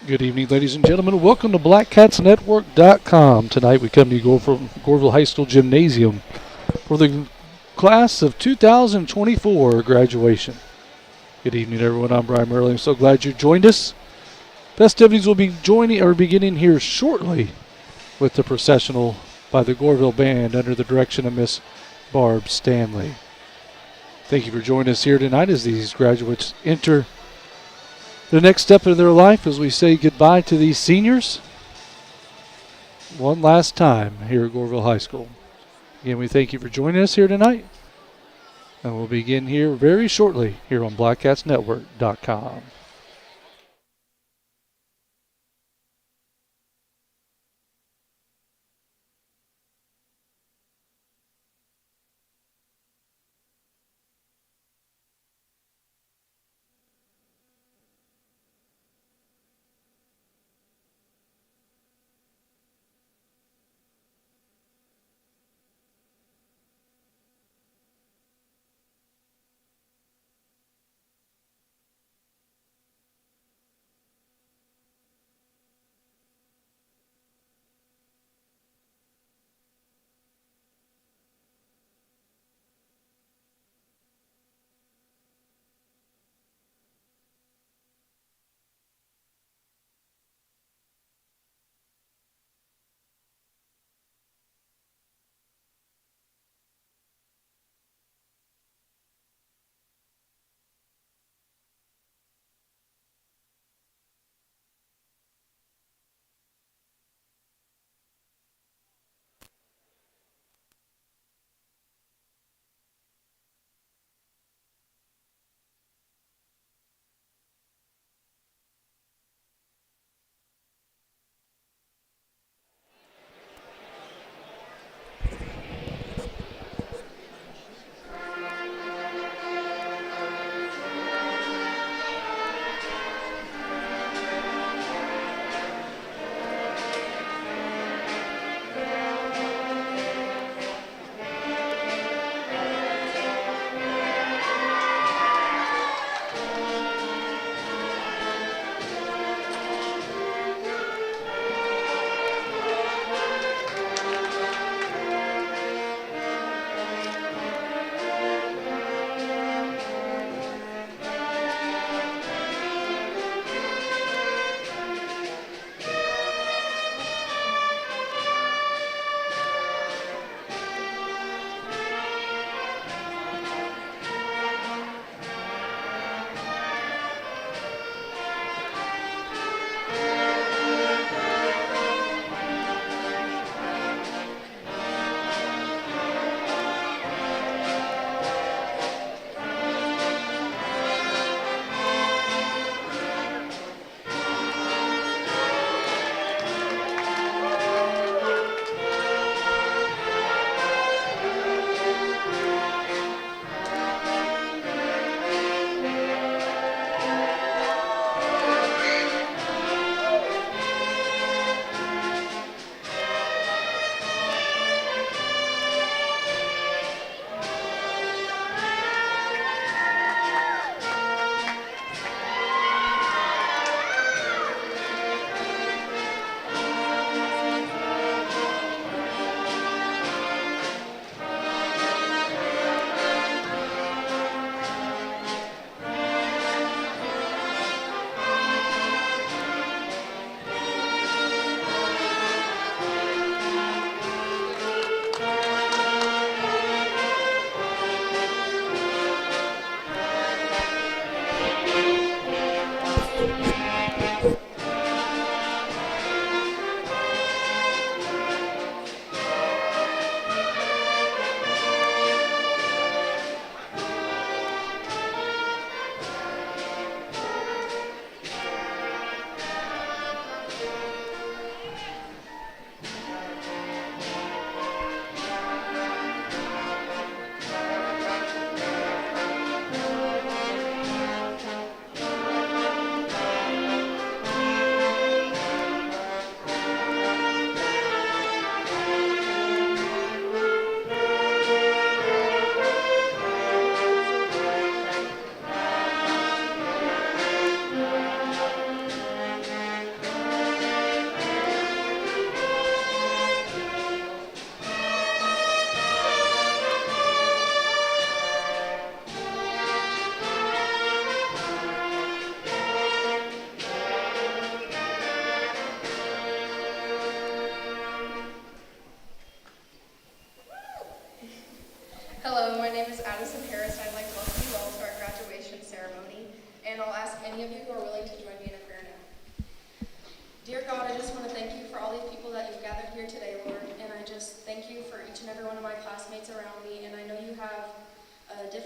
Good evening, ladies and gentlemen. Welcome to BlackCatsNetwork.com. Tonight we come to you from Goreville High School Gymnasium for the class of 2024 graduation. Good evening, everyone. I'm Brian Merlin. I'm so glad you joined us. Festivities will be beginning here shortly with the processional by the Goreville Band under the direction of Miss Barb Stanley. Thank you for joining us here tonight as these graduates enter the next step of their life as we say goodbye to these seniors one last time here at Goreville High School. Again, we thank you for joining us here tonight, and we'll begin here very shortly here on BlackCatsNetwork.com.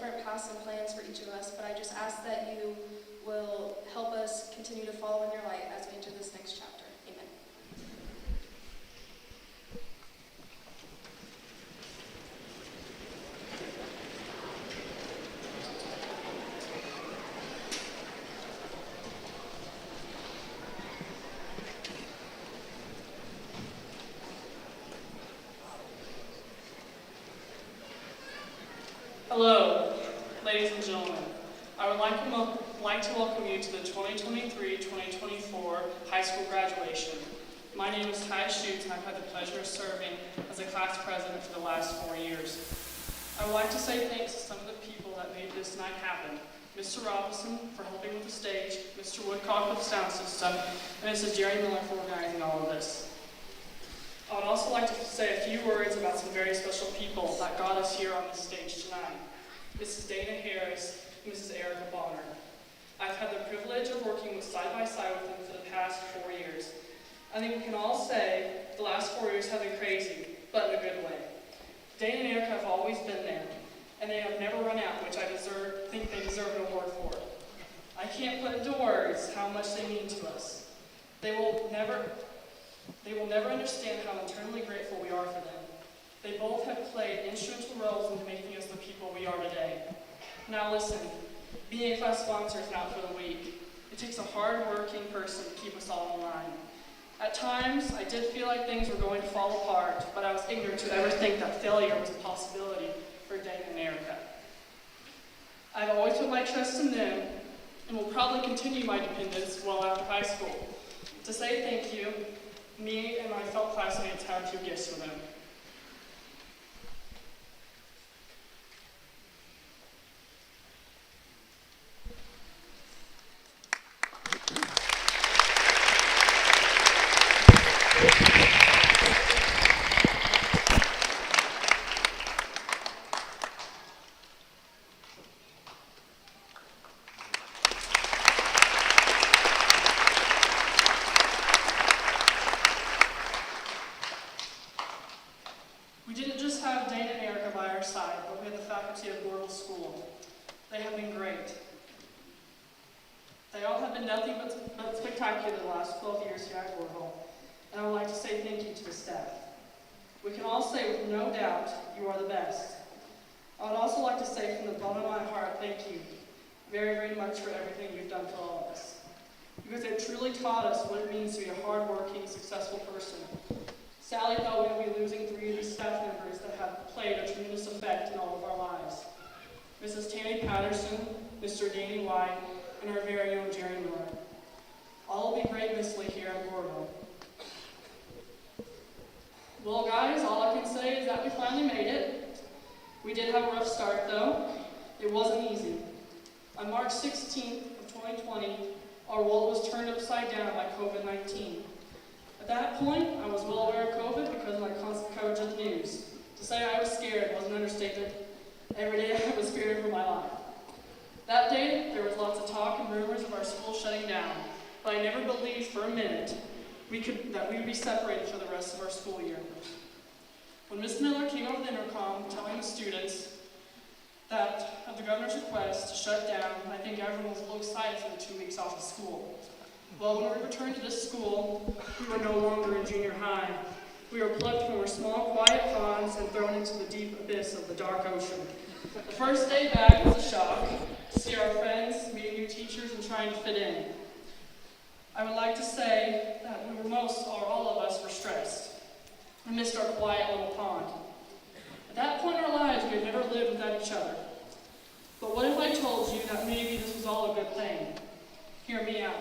different paths and plans for each of us, but I just ask that you will help us continue to follow in your light as we enter this next chapter. Amen. Hello, ladies and gentlemen. I would like to welcome you to the 2023-2024 high school graduation. My name is Ty Schutz, and I've had the pleasure of serving as a class president for the last 4 years. I would like to say thanks to some of the people that made this night happen. Mr. Robinson for helping with the stage, Mr. Woodcock with the sound system, and Mrs. Jerry Miller for organizing all of this. I would also like to say a few words about some very special people that got us here on this stage tonight. Mrs. Dana Harris and Mrs. Erica Bonner. I've had the privilege of working side by side with them for the past 4 years. I think we can all say the last 4 years have been crazy, but in a good way. Dana and Erica have always been there, and they have never run out, which I think they deserve an award for. I can't put into words how much they mean to us. They will never understand how eternally grateful we are for them. They both have played instrumental roles in making us the people we are today. Now listen, being a class sponsor is not for the weak. It takes a hard-working person to keep us all in line. At times, I did feel like things were going to fall apart, but I was ignorant to ever think that failure was a possibility for Dana and Erica. I've always put my trust in them, and will probably continue my dependence well after high school. To say thank you, me and my fellow classmates have 2 gifts for them. We didn't just have Dana and Erica by our side, but we had the faculty of Goreville School. They have been great. They all have been nothing but spectacular the last 12 years here at Goreville, and I would like to say thank you to the staff. We can all say with no doubt, you are the best. I would also like to say from the bottom of my heart, thank you very, very much for everything you've done for all of us. Because it truly taught us what it means to be a hard-working, successful person. Sally thought we would be losing 3 of these staff members that have played a tremendous effect in all of our lives. Mrs. Tammy Patterson, Mr. Danny White, and our very own Jerry Miller. All will be great missly here at Goreville. Well guys, all I can say is that we finally made it. We did have a rough start though. It wasn't easy. On March 16th of 2020, our world was turned upside down by COVID-19. At that point, I was well aware of COVID because of my constant coverage of the news. To say I was scared was an understatement. Every day I was fearing for my life. That day, there was lots of talk and rumors of our school shutting down, but I never believed for a minute that we would be separated for the rest of our school year. When Ms. Miller came over the intercom telling the students that at the governor's request to shut down, I think everyone was a little excited for the 2 weeks off of school. Well, when we returned to this school, we were no longer in junior high. We were plucked from our small, quiet ponds and thrown into the deep abyss of the dark ocean. The first day back was a shock to see our friends, meeting new teachers, and trying to fit in. I would like to say that we were all of us were stressed. We missed our quiet little pond. At that point in our lives, we had never lived without each other. But what if I told you that maybe this was all a good thing? Hear me out.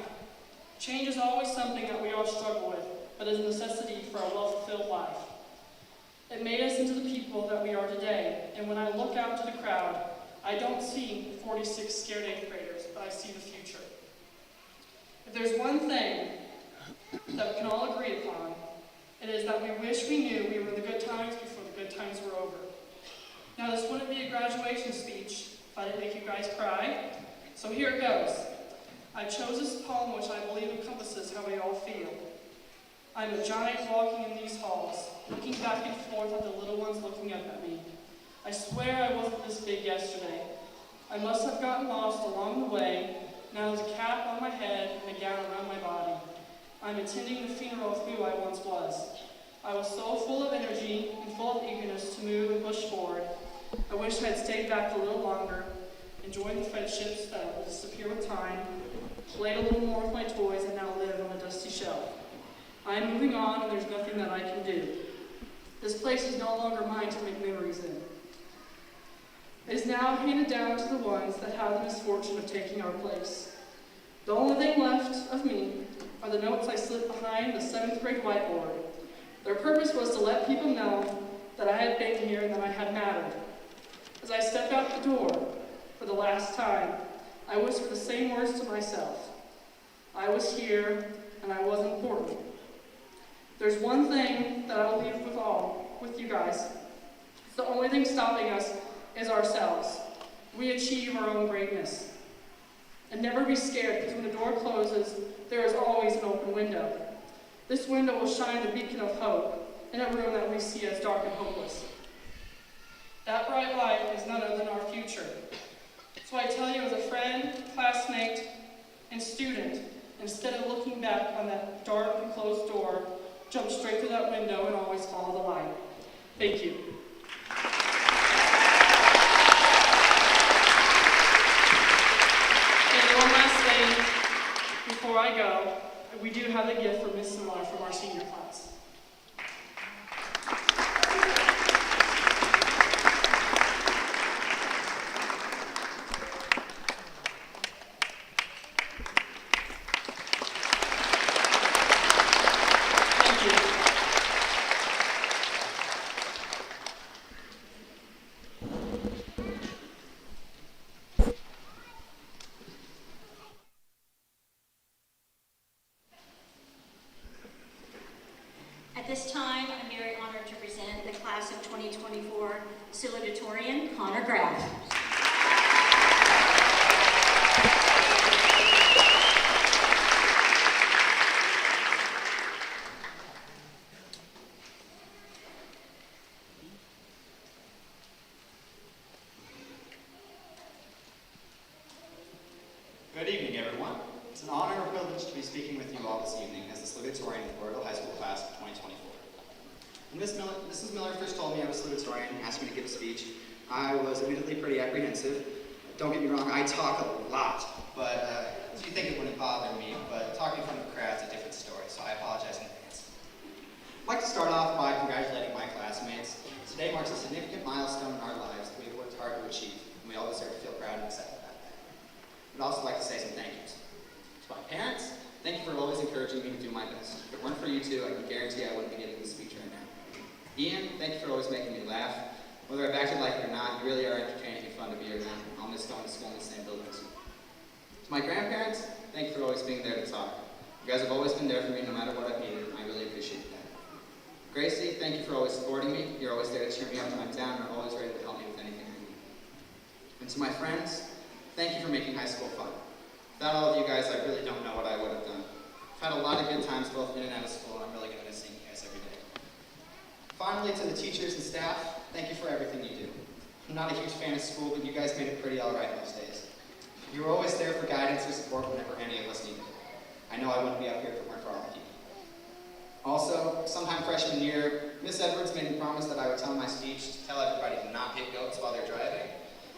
Change is always something that we all struggle with, but is a necessity for a well-fulfilled life. It made us into the people that we are today, and when I look out to the crowd, I don't see 46 scared 8th graders, but I see the future. If there's one thing that we can all agree upon, it is that we wish we knew we were in the good times before the good times were over. Now, this wouldn't be a graduation speech if I didn't make you guys cry, so here it goes. I chose this poem which I believe encompasses how we all feel. I'm a giant walking in these halls, looking back and forth at the little ones looking up at me. I swear I wasn't this big yesterday, I must have gotten lost along the way. Now there's a cap on my head and a gown around my body. I'm attending the funeral of who I once was. I was so full of energy and full of eagerness to move and push forward. I wish I had stayed back a little longer and joined the friendships that will disappear with time, played a little more with my toys, and now live on a dusty shelf. I am moving on, and there's nothing that I can do. This place is no longer mine to make memories in. It is now handed down to the ones that have the misfortune of taking our place. The only thing left of me are the notes I slipped behind the 7th grade whiteboard. Their purpose was to let people know that I had been here and that I had mattered. As I stepped out the door for the last time, I whispered the same words to myself. I was here and I was important. There's one thing that I will leave with you guys. It's the only thing stopping us is ourselves. We achieve our own greatness. And never be scared, because when the door closes, there is always an open window. This window will shine the beacon of hope in a room that we see as dark and hopeless. That bright light is none other than our future. So I tell you as a friend, classmate, and student, instead of looking back on that dark and closed door, jump straight through that window and always follow the light. Thank you. And one last thing before I go, we do have a gift for Miss Samar from our senior class. At this time, I'm very honored to present the class of 2024 salutatorian, Connor Graff. Good evening, everyone. It's an honor and privilege to be speaking with you all this evening as the salutatorian of the Goreville High School class of 2024. When Mrs. Miller first told me I was salutatorian and asked me to give a speech, I was admittedly pretty apprehensive. Don't get me wrong, I talk a lot, but you think it wouldn't bother me, but talking in front of a crowd is a different story, so I apologize in advance. I'd like to start off by congratulating my classmates. Today marks a significant milestone in our lives that we have worked hard to achieve, and we all deserve to feel proud and excited about that. I'd also like to say some thank yous. To my parents, thank you for always encouraging me to do my best. If it weren't for you two, I can guarantee I wouldn't be giving this speech right now. Ian, thank you for always making me laugh. Whether I've acted like it or not, you really are entertaining and fun to be around. I'll miss going to school in the same buildings. To my grandparents, thank you for always being there to talk. You guys have always been there for me no matter what I've needed, and I really appreciate that. Gracie, thank you for always supporting me. You're always there to cheer me up when I'm down and are always ready to help me with anything I need. And to my friends, thank you for making high school fun. Without all of you guys, I really don't know what I would have done. I've had a lot of good times both in and out of school, and I'm really going to miss seeing you guys every day. Finally, to the teachers and staff, thank you for everything you do. I'm not a huge fan of school, but you guys made it pretty all right those days. You were always there for guidance or support whenever any of us needed it. I know I wouldn't be up here if it weren't for all of you. Also, sometime freshman year, Miss Edwards made me promise that I would tell my speech to tell everybody to not hit goats while they're driving.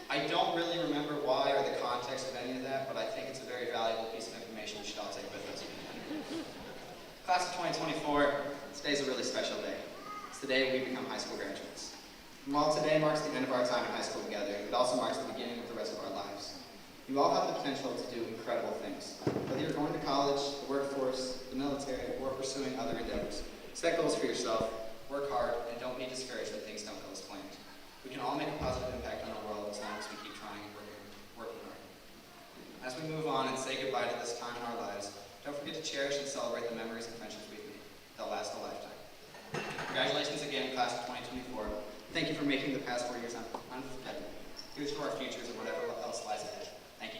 I don't really remember why or the context of any of that, but I think it's a very valuable piece of information we should all take with us. Class of 2024, today's a really special day. It's the day we become high school graduates. And while today marks the end of our time in high school together, it also marks the beginning of the rest of our lives. You all have the potential to do incredible things. Whether you're going to college, the workforce, the military, or pursuing other endeavors, set goals for yourself, work hard, and don't be discouraged when things don't go as planned. We can all make a positive impact on our world as long as we keep trying and working hard. As we move on and say goodbye to this time in our lives, don't forget to cherish and celebrate the memories and friendships we've made. They'll last a lifetime. Congratulations again, class of 2024. Thank you for making the past 4 years unforgettable. Here's to our futures and whatever else lies ahead. Thank you.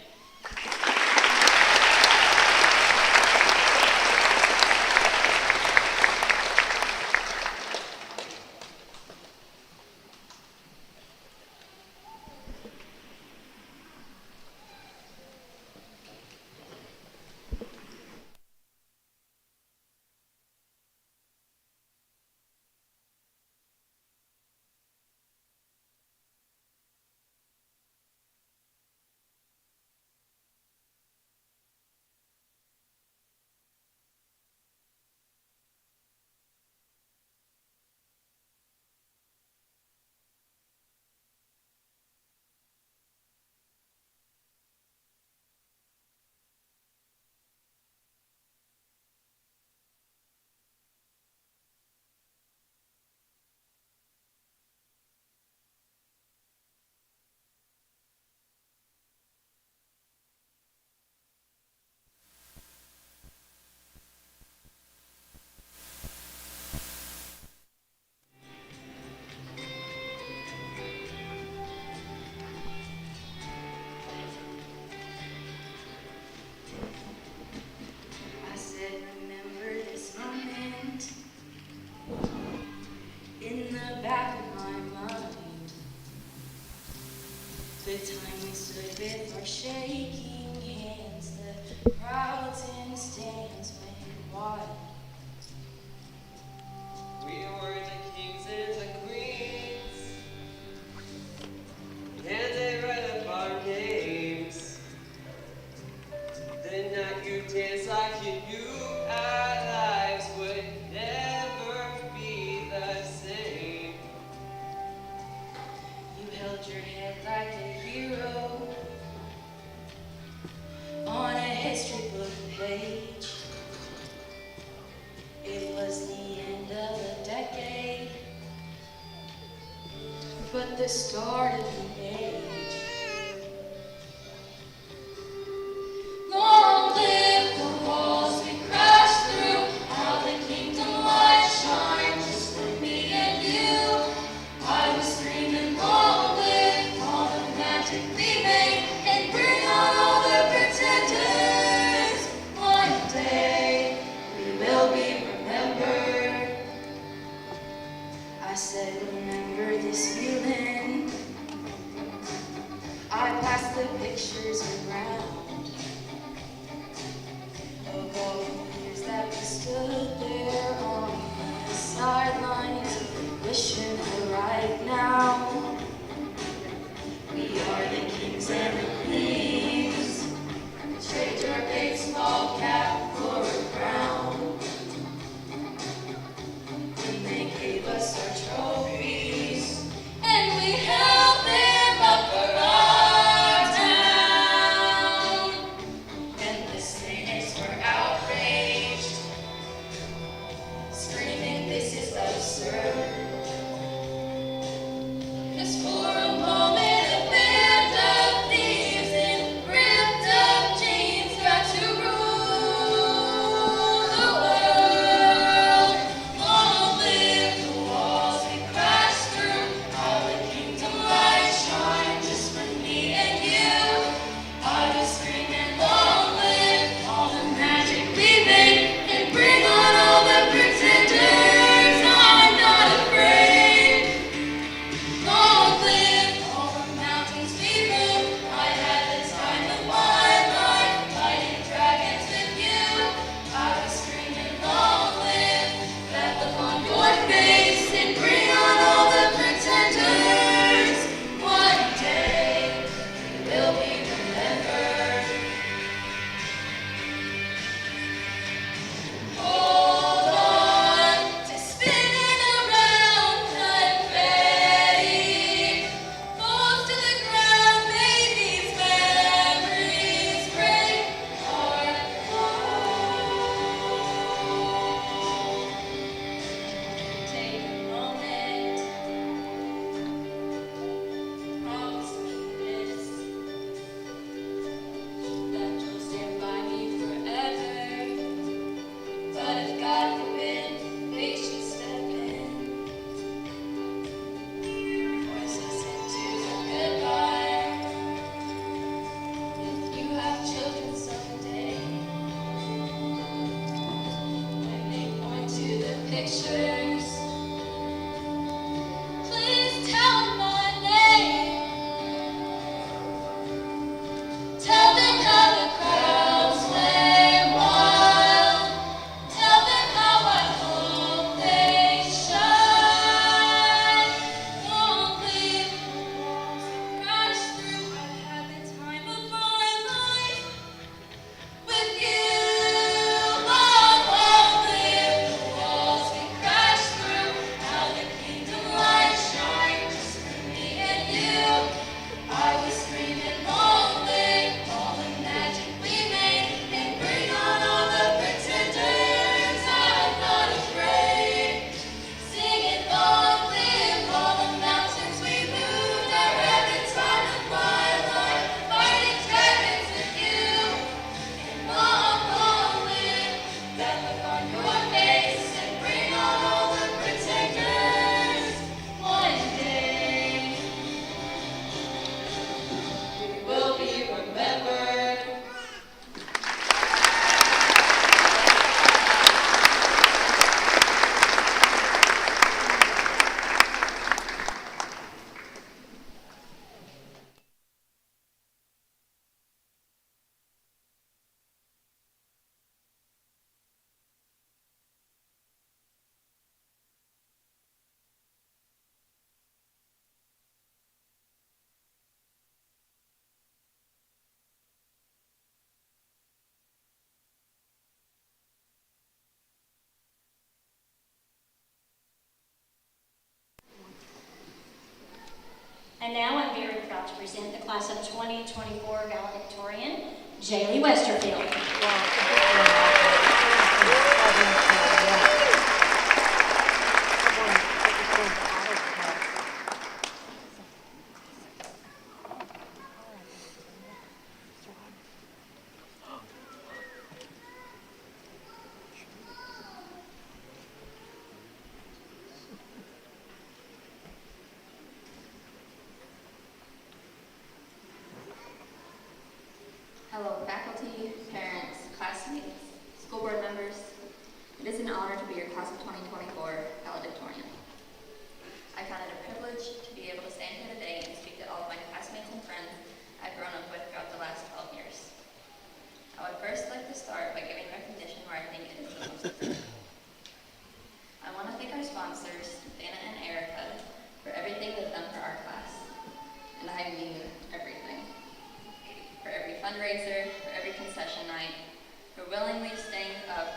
shaking hands, the crowds in stands went wild. We were the kings and the queens, and they read up our names. The night you danced like you knew our lives would never be the same. You held your head like a hero on a history book page. It was the end of a decade, but the start of the age. Long live the walls we crashed through, how the kingdom light shines just for me and you. I was screaming, long live all the magic we made, and bring on all the pretenders. One day we will be remembered. I said, remember this feeling. I passed the pictures around of all the years that we stood there on the sidelines, wishing for right now. We are the kings and the queens. Trade your baseball cap for a crown. And they gave us our trophies, and we held them up for our town. And the saints were outraged, screaming, this is absurd. 'Cause for a moment a band of thieves in ripped up jeans got to rule the world. Long live the walls we crashed through, how the kingdom light shine just for me and you. I was screaming, long live all the magic we made, and bring on all the pretenders. I'm not afraid. Long live all the mountains we moved. I had the time of my life, fighting dragons with you. I was screaming, long live that look on your face, and bring on all the pretenders. One day we will be remembered. Hold on to spinning around confetti. Falls to the ground, may these memories break our heart. Take a moment, promise me this, that you'll stand by me forever. But if God forbid fate should step in, force us into a goodbye. If you have children someday, when they point to the pictures, please tell them my name. Tell them how the crowds went wild. Tell them how I hope they shine. Long live the walls we crashed through. I've had the time of my life with you. Long live the walls we crashed class of 2024 valedictorian, Jaylee Westerfield. Hello, faculty, parents, classmates, school board members. It is an honor to be your class of 2024 valedictorian. I count it a privilege to be able to stand here today and speak to all of my classmates and friends I've grown up with throughout the last 12 years. I would first like to start by giving recognition where I think it is the most deserved. I want to thank our sponsors, Dana and Erica, for everything they've done for our class. And I mean everything. For every fundraiser, for every concession night, for willingly staying up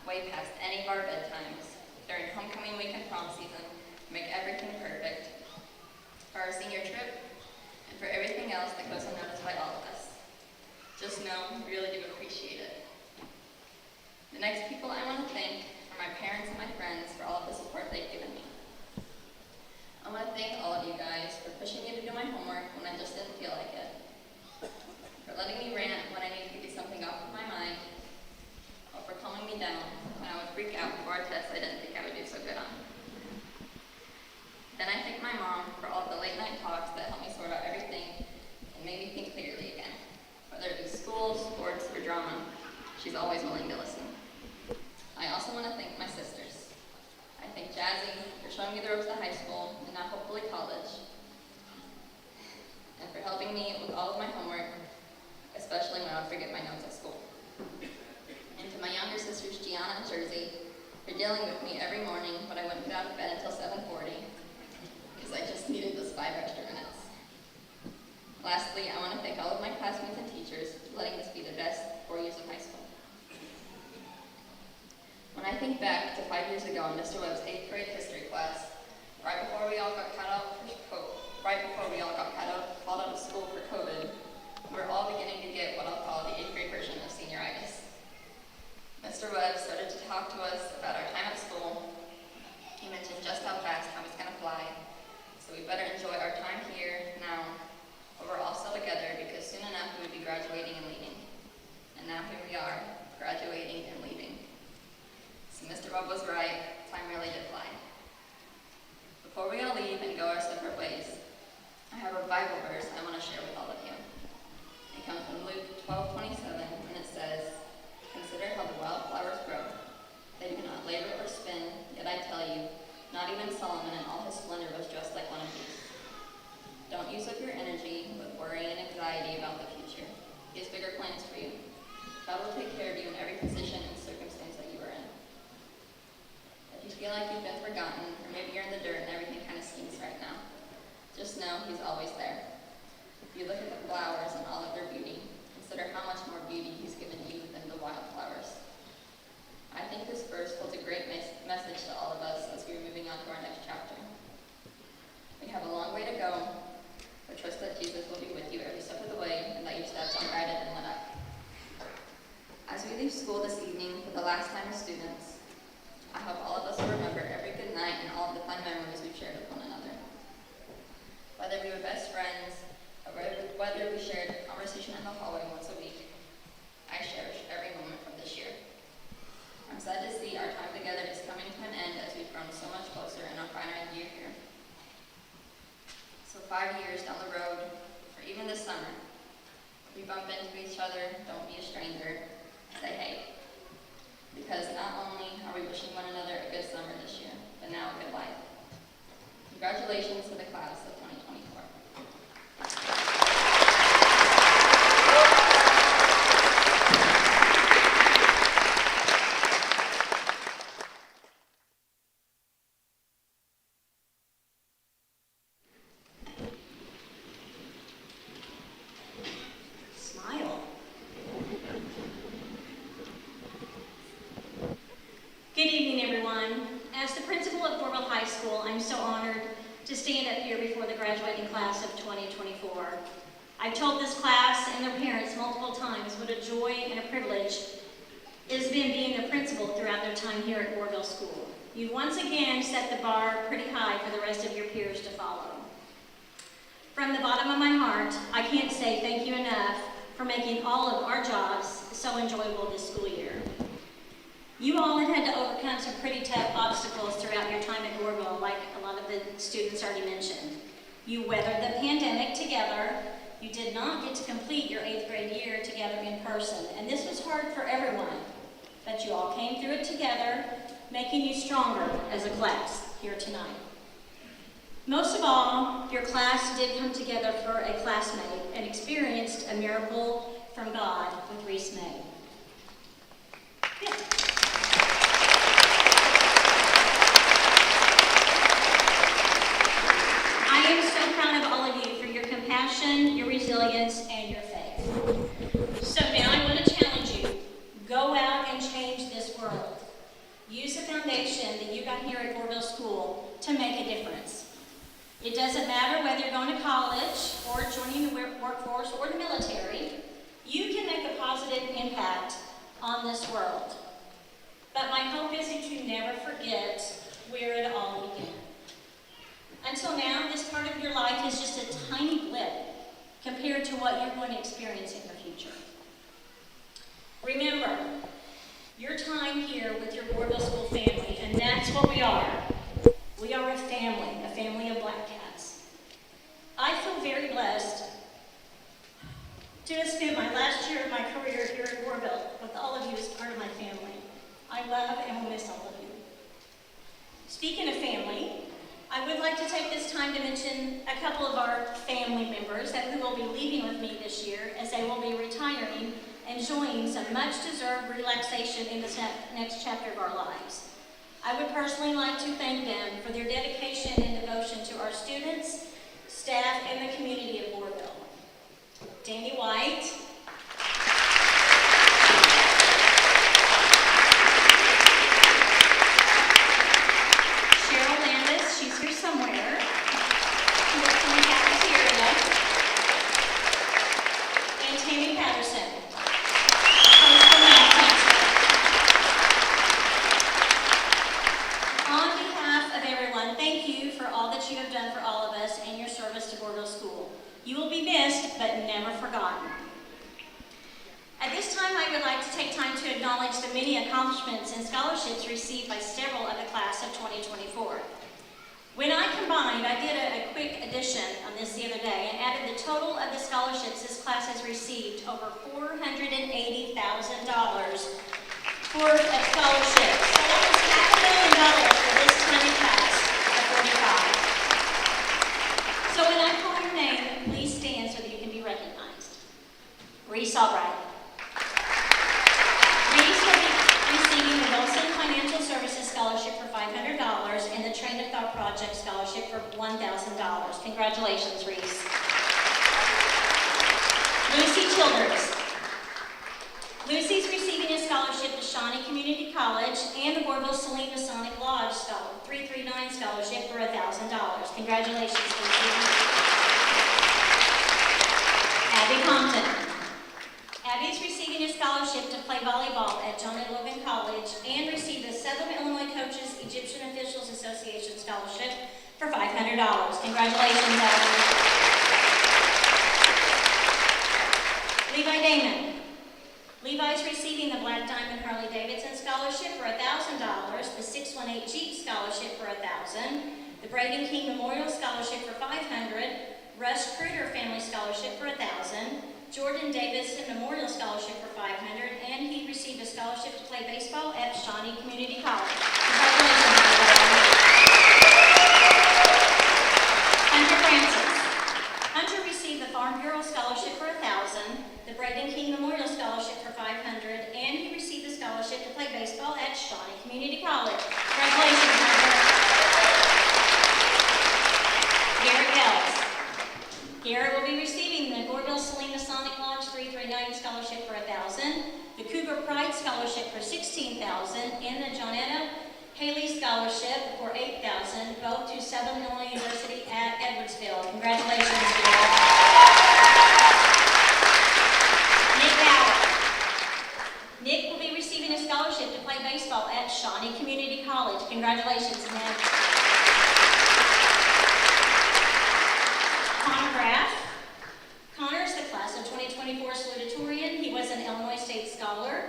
way past any of our bedtimes during homecoming week and prom season to make everything perfect, for our senior trip, and for everything else that goes unnoticed by all of us. Just know we really do appreciate it. The next people I want to thank are my parents and my friends for all of the support they've given me. I want to thank all of you guys for pushing me to do my homework when I just didn't feel like it, for letting me rant when I needed to get something off of my mind, or for calming me down when I would freak out before a test I didn't think I would do so good on. Then I thank my mom for all of the late night talks that helped me sort out everything and made me think clearly again. Whether it be school, sports, or drama, she's always willing to listen. I also want to thank my sisters. I thank Jazzy for showing me the ropes to high school and now hopefully college, and for helping me with all of my homework, especially when I would forget my notes at school. And to my younger sisters, Gianna and Jersey, for dealing with me every morning when I wouldn't get out of bed until 7:40, because I just needed those 5 extra minutes. Lastly, I want to thank all of my classmates and teachers for letting this be the best 4 years of high school. When I think back to 5 years ago in Mr. Webb's 8th grade history class, right before we all got called out of school for COVID, we're all beginning to get what I'll call the 8th grade version of senioritis. Mr. Webb started to talk to us about our time at school. He mentioned just how fast time is going to fly, so we better enjoy our time here, now, but we're all still together because soon enough we would be graduating and leaving. And now here we are, graduating and leaving. So Mr. Webb was right, time really did fly. Before we all leave and go our separate ways, I have a Bible verse I want to share with all of you. It comes from Luke 12:27, and it says, "Consider how the wildflowers grow. They do not labor or spin, yet I tell you, not even Solomon in all his splendor was dressed like one of these. Don't use up your energy with worry and anxiety about the future. He has bigger plans for you. God will take care of you in every position and circumstance that you are in." If you feel like you've been forgotten, or maybe you're in the dirt and everything kind of stinks right now, just know He's always there. If you look at the flowers and all of their beauty, consider how much more beauty He's given you than the wildflowers. I think this verse holds a great message to all of us as we're moving on to our next chapter. We have a long way to go, but trust that Jesus will be with you every step of the way and that your steps are guided and lit up. As we leave school this evening for the last time as students, I hope all of us will remember every good night and all of the fun memories we've shared with one another. Whether we were best friends, or whether we shared a conversation in the hallway once a week, I cherish every moment from this year. I'm sad to see our time together is coming to an end as we've grown so much closer in our final year here. So 5 years down the road, or even this summer, if we bump into each other, don't be a stranger, say hey. Because not only are we wishing one another a good summer this year, but now a good life. Congratulations to the class of 2024. Smile. Good evening, everyone. As the principal of Goreville High School, I'm so honored to stand up here before the graduating class of 2024. I've told this class and their parents multiple times what a joy and a privilege it has been being the principal throughout their time here at Goreville School. You've once again set the bar pretty high for the rest of your peers to follow. From the bottom of my heart, I can't say thank you enough for making all of our jobs so enjoyable this school year. You all have had to overcome some pretty tough obstacles throughout your time at Goreville, like a lot of the students already mentioned. You weathered the pandemic together. You did not get to complete your 8th grade year together in person, and this was hard for everyone, but you all came through it together, making you stronger as a class here tonight. Most of all, your class did come together for a classmate and experienced a miracle from God with Reese May. Yeah. I am so proud of all of you for your compassion, your resilience, and your faith. So now I want to challenge you. Go out and change this world. Use the foundation that you got here at Goreville School to make a difference. It doesn't matter whether you're going to college or joining the workforce or the military, you can make a positive impact on this world. But my hope is that you never forget where it all began. Until now, this part of your life is just a tiny blip compared to what you're going to experience in the future. Remember, your time here with your Goreville School family, and that's what we are. We are a family of Black Cats. I feel very blessed to have spent my last year of my career here at Goreville with all of you as part of my family. I love and will miss all of you. Speaking of family, I would like to take this time to mention a couple of our family members who will be leaving with me this year, as they will be retiring, enjoying some much-deserved relaxation in this next chapter of our lives. I would personally like to thank them for their dedication and devotion to our students, staff, and the community of Goreville. Danny White, Cheryl Landis, she's here somewhere. She works in the cafeteria. And Tammy Patterson. On behalf of everyone, thank you for all that you have done for all of us and your service to Goreville School. You will be missed, but never forgotten. At this time, I would like to take time to acknowledge the many accomplishments and scholarships received by several of the class of 2024. When I did a quick addition on this the other day and added the total of the scholarships this class has received, over $480,000 for a scholarship. So that was $500,000 for this tiny class of 45. So when I call your name, please stand so that you can be recognized. Reese Albright. Reese will be receiving the Wilson Financial Services Scholarship for $500 and the Train of Thought Project Scholarship for $1,000. Congratulations, Reese. Lucy Childers. Lucy's receiving a scholarship to Shawnee Community College and the Goreville Saline Masonic Lodge 339 Scholarship for $1,000. Congratulations, Lucy. Abby Compton. Abby's receiving a scholarship to play volleyball at John A. Logan College and received the Southern Illinois Coaches Egyptian Officials Association Scholarship for $500. Congratulations, Abby. Levi Damon. Levi's receiving the Black Diamond Harley Davidson Scholarship for $1,000, the 618 Jeep Scholarship for $1,000, the Braden King Memorial Scholarship for $500, Russ Kruger Family Scholarship for $1,000, Jordan Davidson Memorial Scholarship for $500, and he received a scholarship to play baseball at Shawnee Community College. Congratulations, Hunter Francis. Hunter received the Farm Bureau Scholarship for $1,000, the Braden King Memorial Scholarship for $500, and he received a scholarship to play baseball at Shawnee Community College. Congratulations, Hunter. Garrett Ellis. Garrett will be receiving the Goreville Saline Masonic Lodge 339 Scholarship for $1,000, the Cougar Pride Scholarship for $16,000, and the Johnetta Haley Scholarship for $8,000, both to Southern Illinois University at Edwardsville. Congratulations, Garrett. Congratulations, Ned. Connor Graff. Connor is the class of 2024 salutatorian. He was an Illinois State Scholar.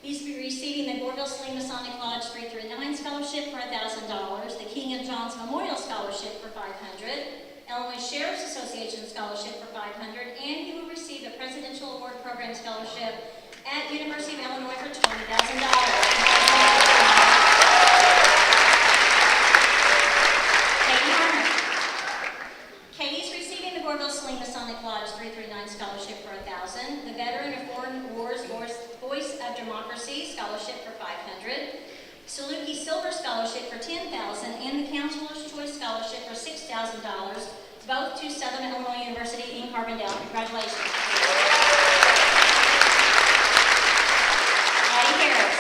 He's receiving the Goreville Saline Masonic Lodge 339 Scholarship for $1,000, the King and John's Memorial Scholarship for $500, Illinois Sheriff's Association Scholarship for $500, and he will receive the Presidential Award Program Scholarship at University of Illinois for $20,000. Katie's receiving the Goreville Saline Masonic Lodge 339 Scholarship for $1,000, the Veteran of Foreign Wars Voice of Democracy Scholarship for $500, Saluki Silver Scholarship for $10,000, and the Counselor's Choice Scholarship for $6,000, both to Southern Illinois University in Carbondale. Congratulations. Addie Harris.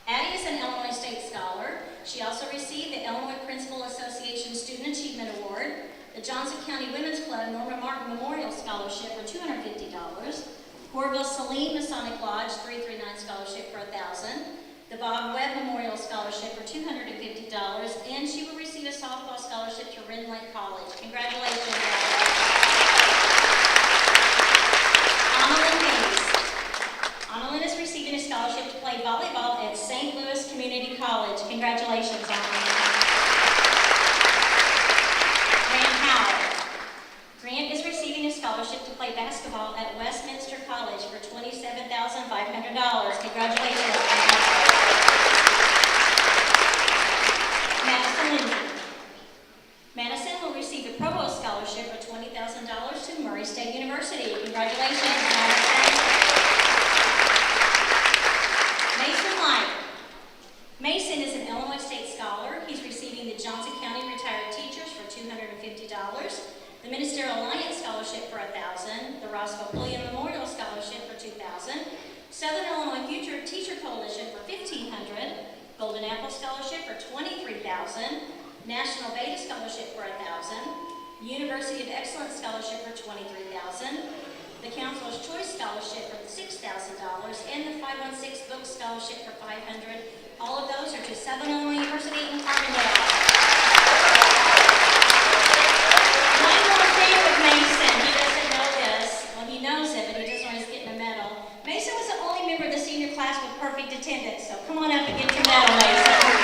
Addie is an Illinois State Scholar. She also received the Illinois Principal Association Student Achievement Award, the Johnson County Women's Club Norma Martin Memorial Scholarship for $250, Goreville Saline Masonic Lodge 339 Scholarship for $1,000, the Bob Webb Memorial Scholarship for $250, and she will receive a softball scholarship to Ren Lake College. Congratulations, Annalyn Hayes. Annalyn is receiving a scholarship to play volleyball at St. Louis Community College. Congratulations, Annalyn. Grant is receiving a scholarship to play basketball at Westminster College for $27,500. Congratulations. Madison Lindy. Madison will receive a provost scholarship for $20,000 to Murray State University. Congratulations, Madison. Mason Light. Mason is an Illinois State Scholar. He's receiving the Johnson County Retired Teachers for $250, the Ministerial Alliance Scholarship for $1,000, the Roscoe Pulliam Memorial Scholarship for $2,000, Southern Illinois Future Teacher Coalition for $1,500, Golden Apple Scholarship for $23,000, National Beta Scholarship for $1,000, University of Excellence Scholarship for $23,000, the Counselor's Choice Scholarship for $6,000, and the 516 Book Scholarship for $500. All of those are to Southern Illinois University in Carbondale. One more thing with Mason. He doesn't know this. Well, he knows it, but he doesn't know he's getting a medal. Mason was the only member of the senior class with perfect attendance, so come on up and get your medal, Mason.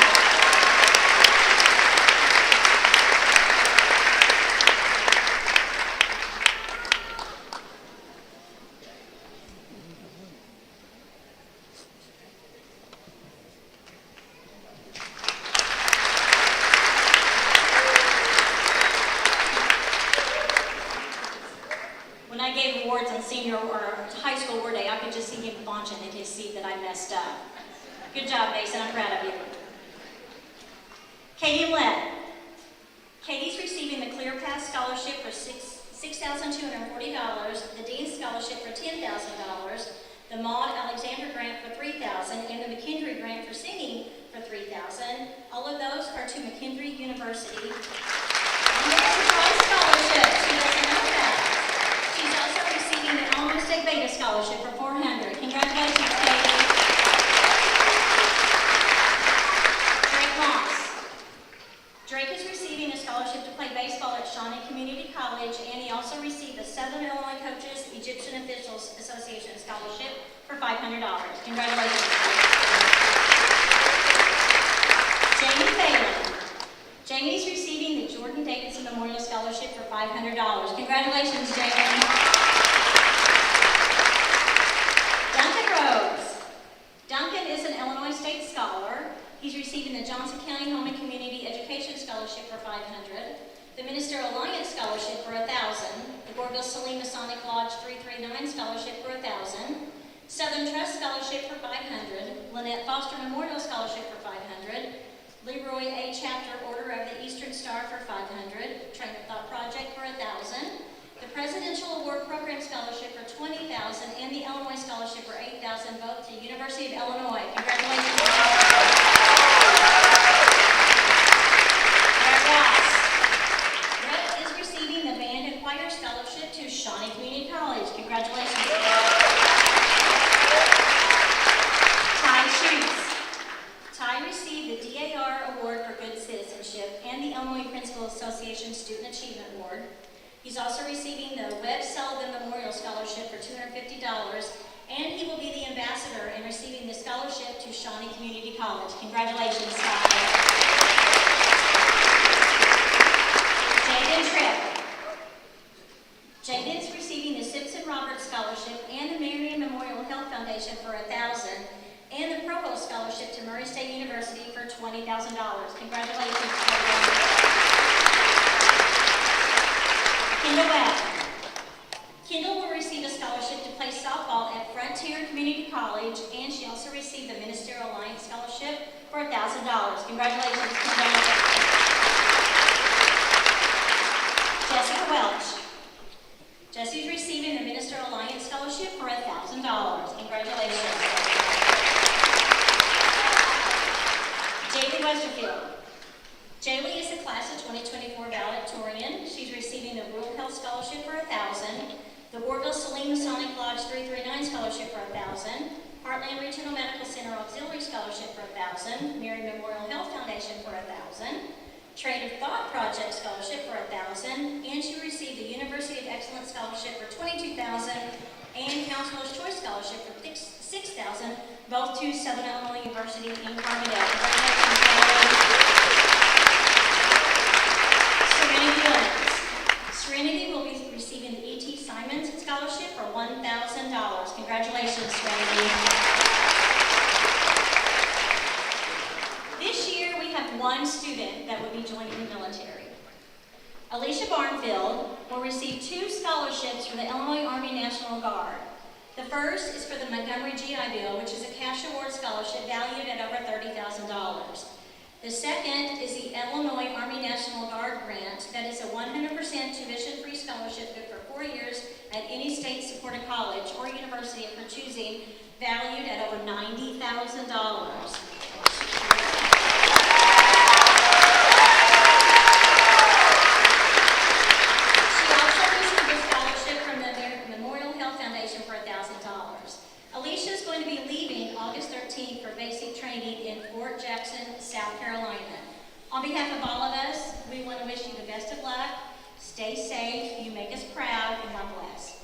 When I gave awards on senior or high school award day, I could just see him launching in his seat that I messed up. Good job, Mason. I'm proud of you. Katie Lett. Katie's receiving the Clear Path Scholarship for $6,240, the Dean's Scholarship for $10,000, the Maud Alexander Grant for $3,000, and the McKendree Grant for Singing for $3,000. All of those are to McKendree University. And there's a prize scholarship. She doesn't know that. She's also receiving the Illinois State Beta Scholarship for $400. Congratulations, Katie. Drake Moss. Drake is receiving a scholarship to play baseball at Shawnee Community College, and he also received the Southern Illinois Coaches Egyptian Officials Association Scholarship for $500. Congratulations. Jamie Phelan. Jamie's receiving the Jordan Davidson Memorial Scholarship for $500. Congratulations, Jamie. Duncan Rhodes. Duncan is an Illinois State Scholar. He's receiving the Johnson County Home and Community Education Scholarship for $500, the Ministerial Alliance Scholarship for $1,000, the Goreville Saline Masonic Lodge 339 Scholarship for $1,000, Southern Trust Scholarship for $500, Lynette Foster Memorial Scholarship for $500, Leroy A. Chapter Order of the Eastern Star for $500, Train of Thought Project for $1,000, the Presidential Award Program Scholarship for $20,000, and the Illinois Scholarship for $8,000, both to University of Illinois. Congratulations. Brett is receiving the Band and Choir Scholarship to Shawnee Community College. Congratulations. Ty Schutz. Ty received the He's also receiving the Webb Sullivan Memorial Scholarship for $250, and he will be the ambassador in receiving the scholarship to Shawnee Community College. Congratulations, Scott. Jaden Tripp. Jaden's receiving the Simpson Roberts Scholarship and the Marion Memorial Health Foundation for $1,000, and the Provost Scholarship to Murray State University for $20,000. Congratulations, Jaden. Kendall Webb. Kendall will receive a scholarship to play softball at Frontier Community College, and she also received the Ministerial Alliance Scholarship for $1,000. Congratulations, Kendall. Jessica Welch. Jesse's receiving the Ministerial Alliance Scholarship for $1,000. Congratulations. Jaylee Westerfield. Jaylee is the class of 2024 valedictorian. She's receiving the Rural Health Scholarship for $1,000, the Goreville Saline Masonic Lodge 339 Scholarship for $1,000, Heartland Regional Medical Center Auxiliary Scholarship for $1,000, Mary Memorial Health Foundation for $1,000, Trade of Thought Project Scholarship for $1,000, and she received the University of Excellence Scholarship for $22,000 and Counselor's Choice Scholarship for $6,000, both to Southern Illinois University in Carbondale. Serenity Williams. Serenity will be receiving the E.T. Simons Scholarship for $1,000. Congratulations, Serenity. This year we have one student that will be joining the military. Alicia Barnfield will receive 2 scholarships from the Illinois Army National Guard. The first is for the Montgomery GI Bill, which is a cash award scholarship valued at over $30,000. The second is the Illinois Army National Guard grant that is a 100% tuition-free scholarship good for 4 years at any state-supported college or university of her choosing, valued at over $90,000. Alicia is going to be leaving August 13th for basic training in Fort Jackson, South Carolina. On behalf of all of us, we want to wish you the best of luck. Stay safe, you make us proud, and God bless.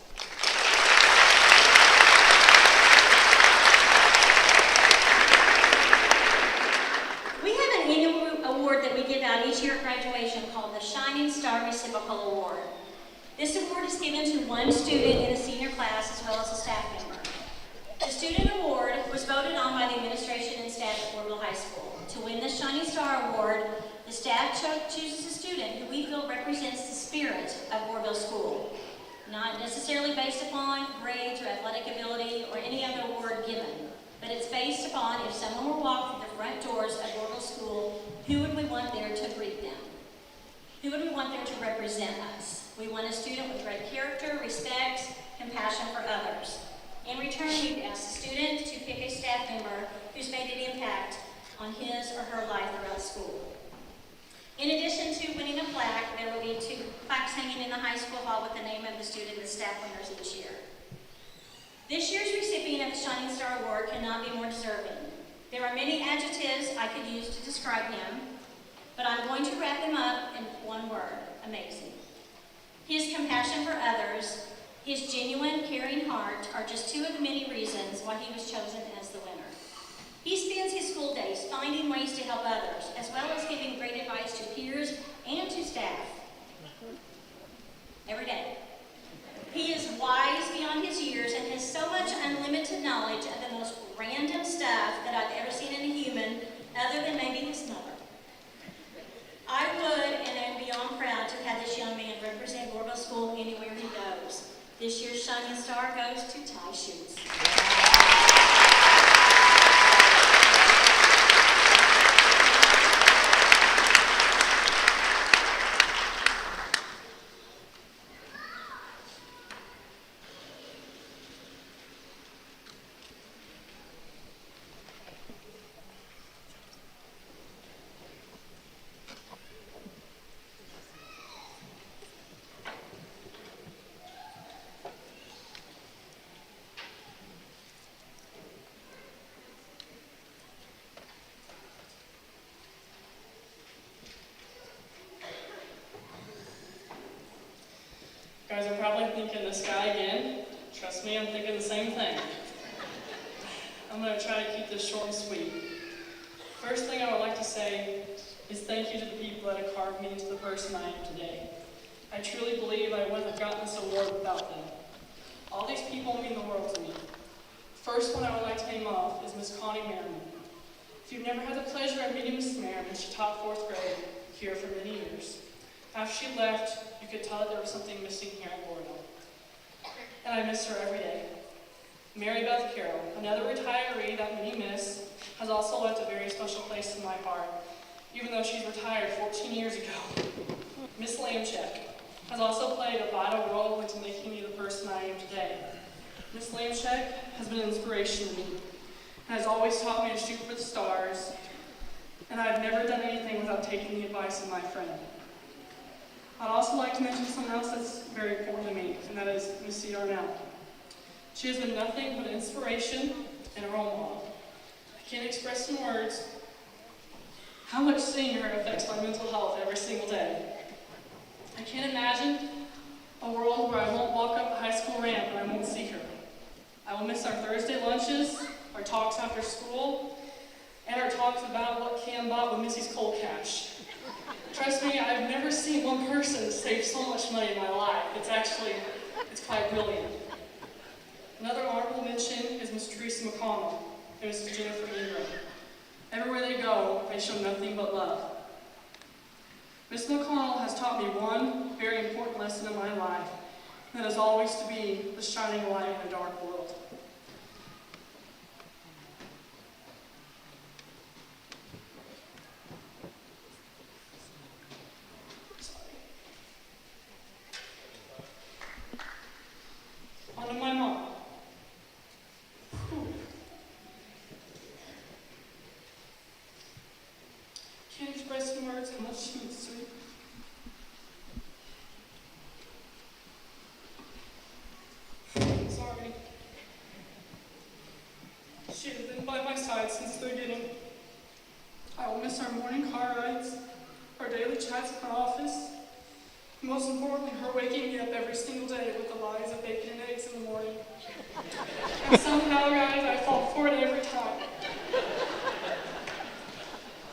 We have an annual award that we give out each year at graduation called the Shining Star Reciprocal Award. This award is given to one student in the senior class as well as a staff member. The student award was voted on by the administration and staff at Goreville High School. To win the Shining Star Award, the staff chooses a student who we feel represents the spirit of Goreville School, not necessarily based upon grades or athletic ability or any other award given, but it's based upon if someone were walked through the front doors of Goreville School, who would we want there to greet them? Who would we want there to represent us? We want a student with great character, respect, compassion for others. In return, we ask the student to pick a staff member who's made an impact on his or her life throughout school. In addition to winning a plaque, there will be 2 plaques hanging in the high school hall with the name of the student and staff winners each year. This year's recipient of the Shining Star Award cannot be more deserving. There are many adjectives I could use to describe him, but I'm going to wrap him up in one word: amazing. His compassion for others, his genuine, caring heart are just 2 of the many reasons why he was chosen as the winner. He spends his school days finding ways to help others, as well as giving great advice to peers and to staff. Every day. He is wise beyond his years and has so much unlimited knowledge of the most random stuff that I've ever seen in a human, other than maybe his mother. I would and am beyond proud to have this young man represent Goreville School anywhere he goes. This year's Shining Star goes to Ty Schutz. thinking this guy again. Trust me, I'm thinking the same thing. I'm going to try to keep this short and sweet. First thing I would like to say is thank you to the people that have carved me into the person I am today. I truly believe I wouldn't have gotten this award without them. All these people mean the world to me. First one I would like to name off is Miss Connie Merriman. If you've never had the pleasure of meeting Miss Merriman, she taught 4th grade here for many years. After she left, you could tell that there was something missing here at Goreville. And I miss her every day. Mary Beth Carroll, another retiree that many miss, has also left a very special place in my heart, even though she's retired 14 years ago. Miss Lamchek has also played a vital role into making me the person I am today. Miss Lamchek has been an inspiration to me, and has always taught me to shoot for the stars, and I've never done anything without taking the advice of my friend. I'd also like to mention someone else that's very important to me, and that is Missy Darnell. She has been nothing but an inspiration and a role model. I can't express in words how much seeing her affects my mental health every single day. I can't imagine a world where I won't walk up the high school ramp and I won't see her. I will miss our Thursday lunches, our talks after school, and our talks about what Cam bought with Missy's cold cash. Trust me, I've never seen one person save so much money in my life. It's quite brilliant. Another honorable mention is Miss Teresa McConnell and Mrs. Jennifer Ingram. Everywhere they go, they show nothing but love. Miss McConnell has taught me one very important lesson in my life, and that is always to be the shining light in a dark world. On to my mom. Can't express in words how much she means to me. Sorry. She has been by my side since the beginning. I will miss our morning car rides, our daily chats in her office, and most importantly, her waking me up every single day with the lies of bacon and eggs in the morning. And somehow, guys, I fall for it every time.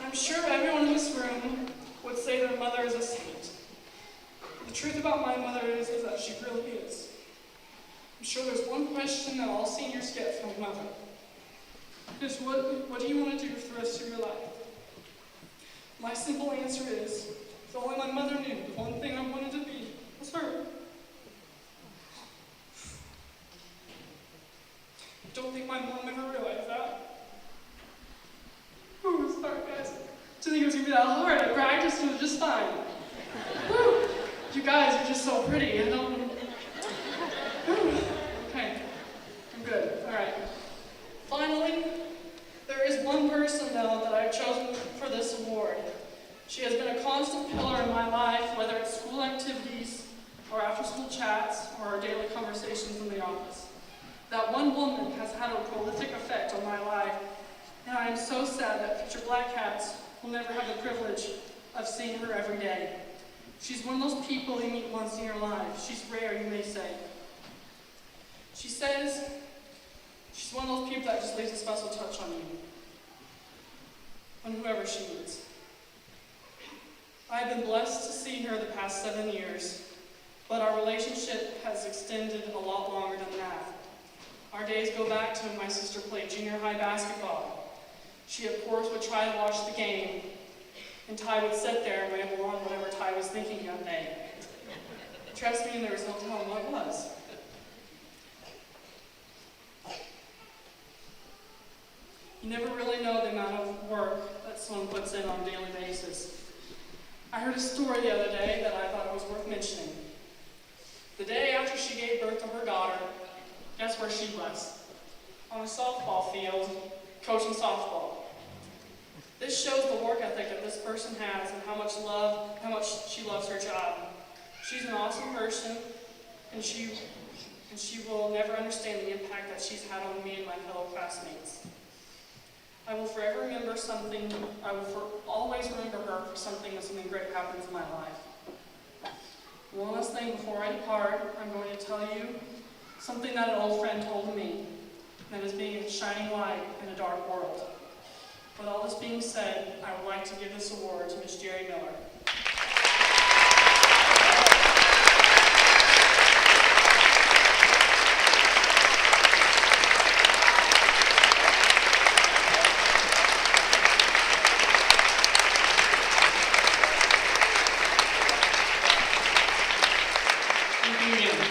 I'm sure everyone in this room would say their mother is a saint. The truth about my mother is that she really is. I'm sure there's one question that all seniors get from a mother. It's what do you want to do for the rest of your life? My simple answer is, if only my mother knew the one thing I wanted to be was her. I don't think my mom ever realized that. Ooh, sorry guys. Didn't think it was gonna be that hard. I practiced and it was just fine. Woo! You guys are just so pretty. I don't. Whew. Okay, I'm good. All right. Finally, there is one person though that I've chosen for this award. She has been a constant pillar in my life, whether it's school activities, or after-school chats, or our daily conversations in the office. That one woman has had a prolific effect on my life, and I am so sad that future Black Cats will never have the privilege of seeing her every day. She's one of those people you meet once in your life. She's rare, you may say. She says she's one of those people that just leaves a special touch on you, on whoever she meets. I've been blessed to see her the past 7 years, but our relationship has extended a lot longer than that. Our days go back to when my sister played junior high basketball. She, of course, would try to watch the game, and Ty would sit there and ramble on whatever Ty was thinking that day. Trust me, there was no telling what it was. You never really know the amount of work that someone puts in on a daily basis. I heard a story the other day that I thought was worth mentioning. The day after she gave birth to her daughter, guess where she was? On a softball field, coaching softball. This shows the work ethic that this person has and how much she loves her job. She's an awesome person, and she will never understand the impact that she's had on me and my fellow classmates. I will forever remember always remember her for something when something great happens in my life. One last thing before I depart, I'm going to tell you something that an old friend told me, and that is being a shining light in a dark world. With all this being said, I would like to give this award to Miss Jerry Miller. Thank you again.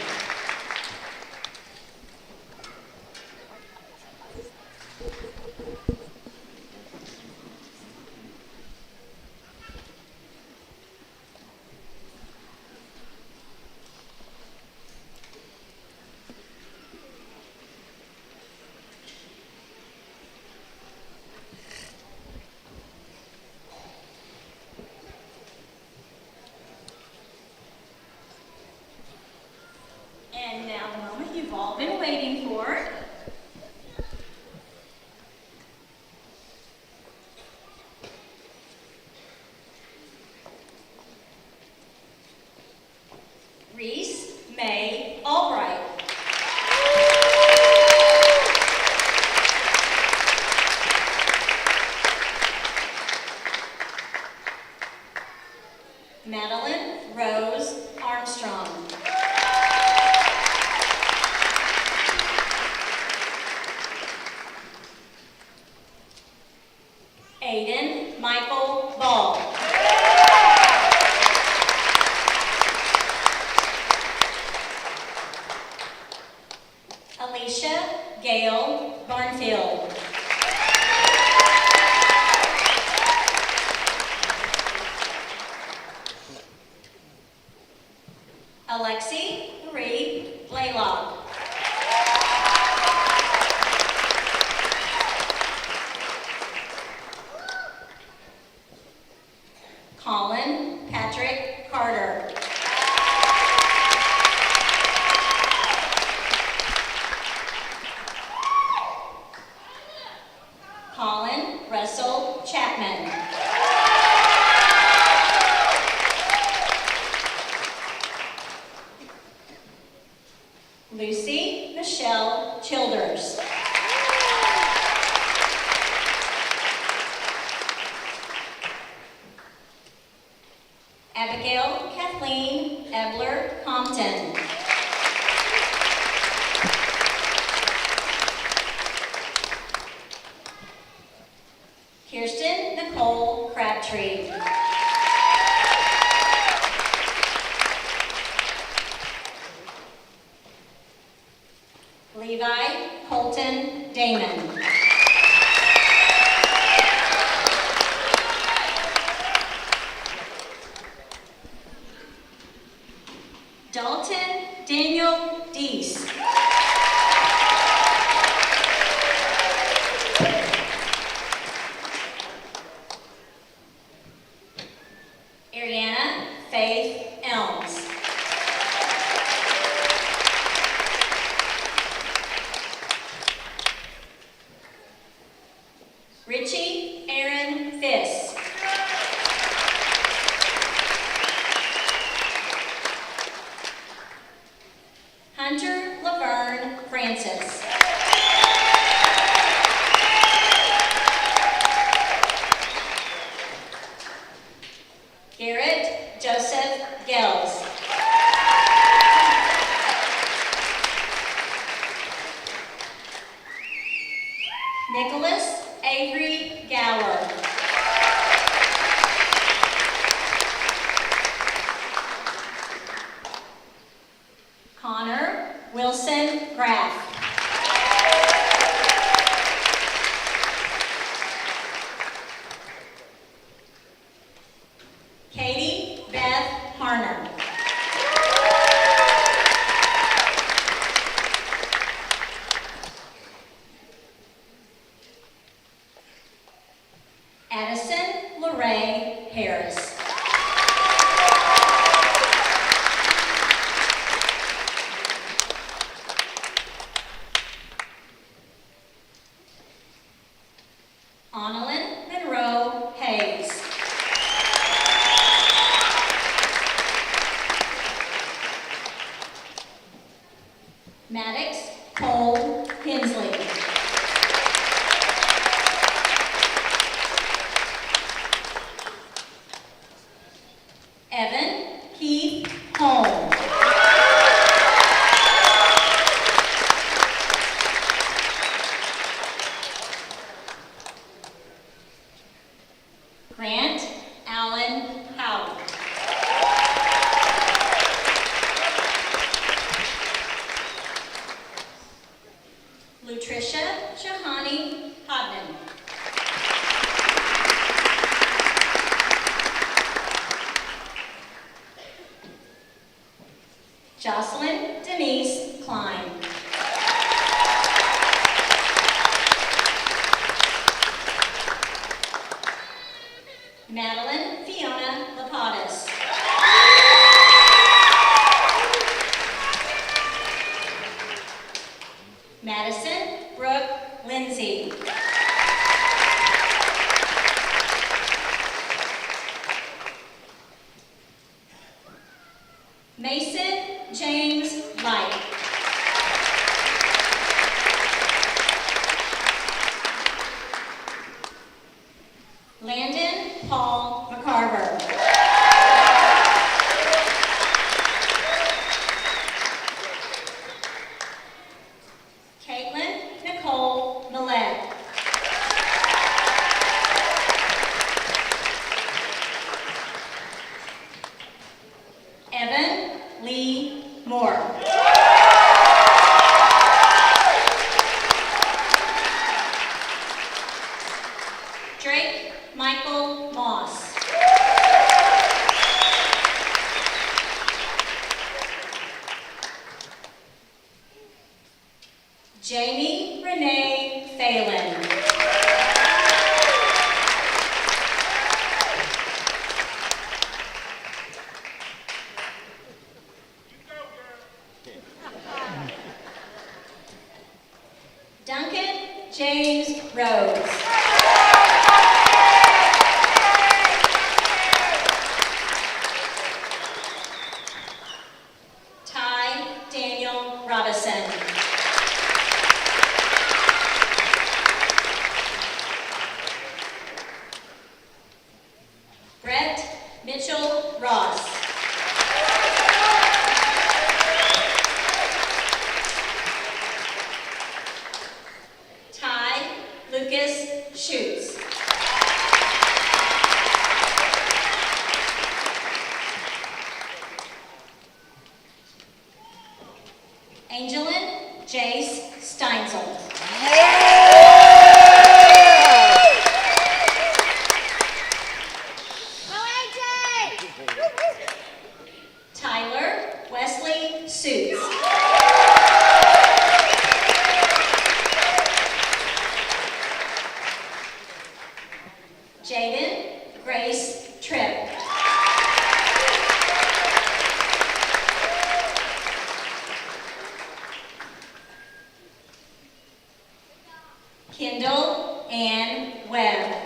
And now the moment you've all been waiting for. Reese May Albright. Madeline Rose Armstrong. Aiden Michael Ball. Alicia Gail Barnfield. Alexi Marie Blaylock. Colin Patrick Carter. Colin Russell Chapman. Lucy Michelle Childers. Abigail Kathleen Ebler Compton. Kirsten Nicole Crabtree. Levi Colton Damon. Dalton Daniel Deese. Ariana Faith Elms. Richie Aaron Fiss. Hunter Laverne Francis. Garrett Joseph Gels. Nicholas Avery Gower. Connor Wilson Graff. Katie Beth Harner. Addison Lorraine Harris. Annalyn Monroe Hayes. Kinsley. Evan Keith Holmes. Grant Allen Howard. Lutricia Shahani Hodman. Jocelyn Denise Klein. Madeline Fiona Lapadas. Madison Brooke Lindsay. Mason James Light. Landon Paul McCarver. Caitlin Nicole Millette. Evan Lee Moore. Drake Michael Moss. Jamie Renee Phelan. Duncan James Rhodes. Ty Daniel Robinson. Brett Mitchell Ross. Ty Lucas Schutz. Angelin Jace Steinzel. Tyler Wesley Suits. Jaden Grace Tripp. Kendall Ann Webb.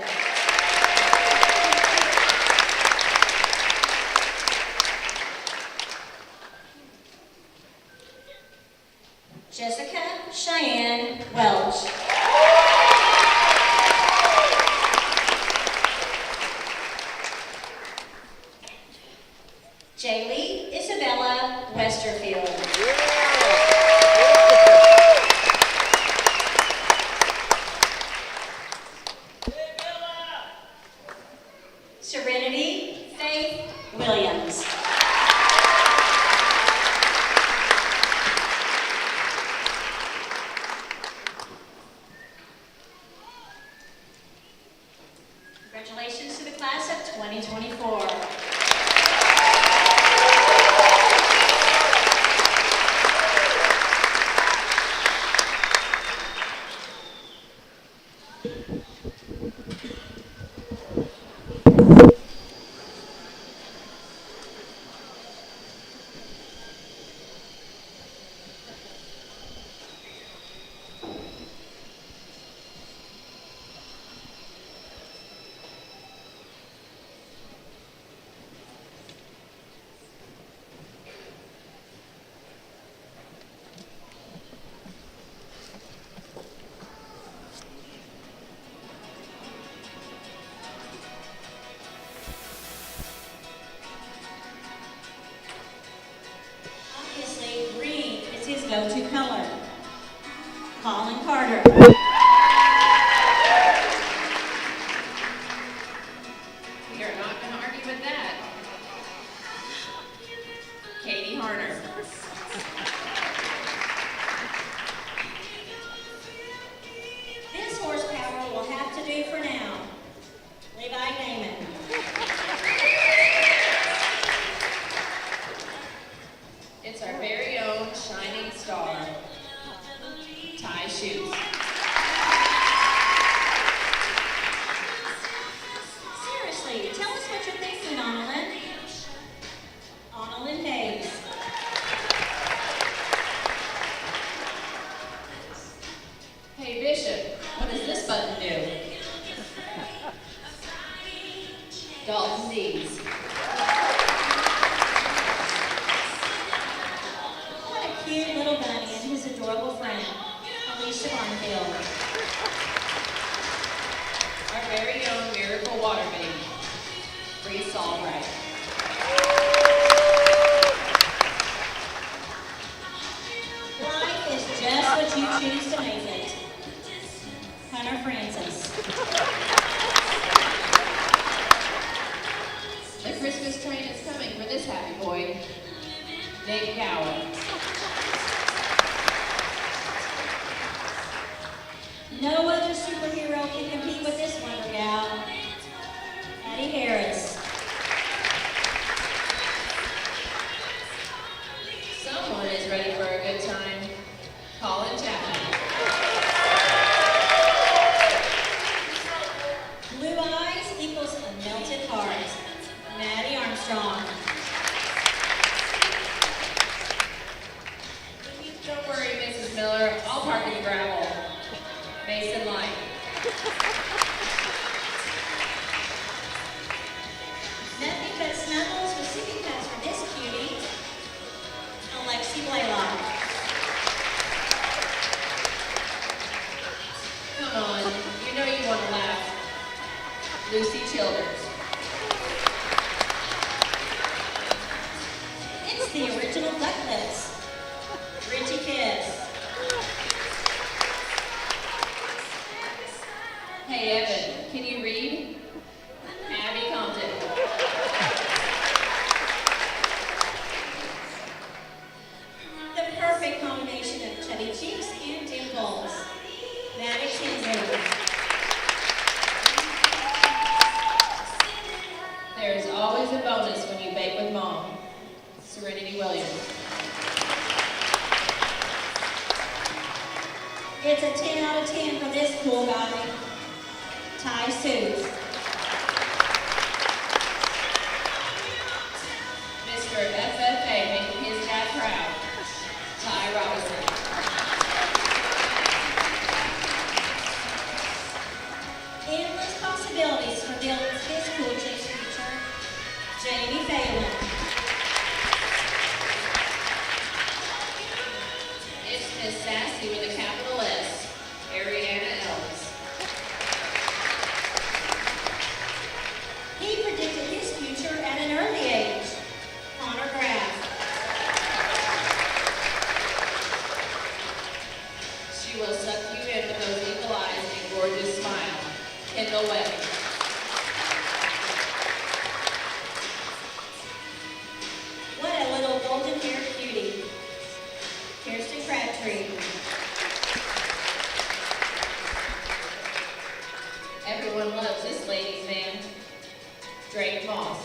Jessica Cheyenne Welch. Jaylee Isabella Westerfield. Serenity Faith Williams. go-to color. Colin Carter. We are not going to argue with that. Katie Harner. This horsepower will have to do for now. Levi Naiman. It's our very own shining star, Ty Shoes. Seriously, tell us what you're thinking, Annalyn. Annalyn Hayes. Hey Bishop, what does this button do? Dalton Dees. What a cute little bunny and his adorable friend, Alicia Barnfield. Our very own miracle water baby, Reese Albright. Life is just what you choose to make it. Hunter Francis. The Christmas train is coming for this happy boy, Nate Cowan. No other superhero can compete with this wonder gal. Addie Harris. Someone is ready for a good time, Colin Chapman. Blue eyes equals a melted heart. Maddie Armstrong. Don't worry, Mrs. Miller, I'll park in the gravel. Mason Light. Nothing but snuggles with sippy cups for this cutie. Alexi Blaylock. Come on, you know you want to laugh. Lucy Childers. It's the original Ducklets. Richie Kiss. Hey Evan, can you read? Abby Compton. The perfect combination of chubby cheeks and dimples. Maddie Tinsley. There's always a bonus when you bake with Mom. Serenity Williams. It's a 10 out of 10 for this cool guy. Ty Suits. Mr. FFA making his dad proud. Ty Robinson. Endless possibilities for Dylan's his cool chick's future. Jamie Phelan. It's Miss Sassy with a capital S. Ariana Ellis. He predicted his future at an early age. Connor Graff. She will suck you in with those eagle eyes and gorgeous smile. Kendall Webb. What a little golden-haired cutie. Kirsten Crabtree. Everyone loves this ladies' man. Drake Moss.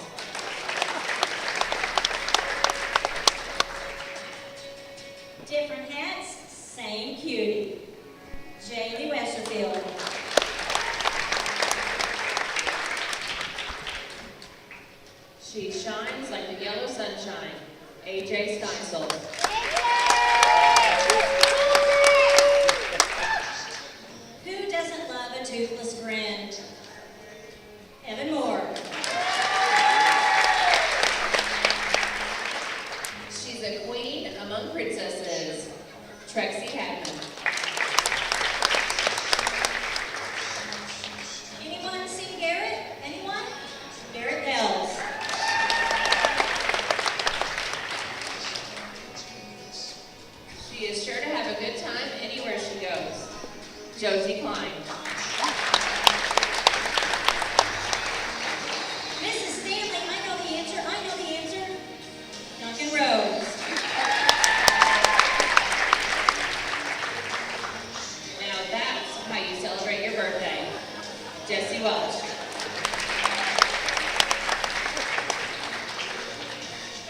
Different hats, same cutie. Jaylee Westerfield. She shines like the yellow sunshine. AJ Steinsold. Who doesn't love a toothless grin? Evan Moore. She's a queen among princesses. Trexie Hadman. Anyone seen Garrett? Anyone? Garrett Bells. Josie Klein. Mrs. Stanley, I know the answer. I know the answer. Duncan Rose. Now that's how you celebrate your birthday. Jesse Welch.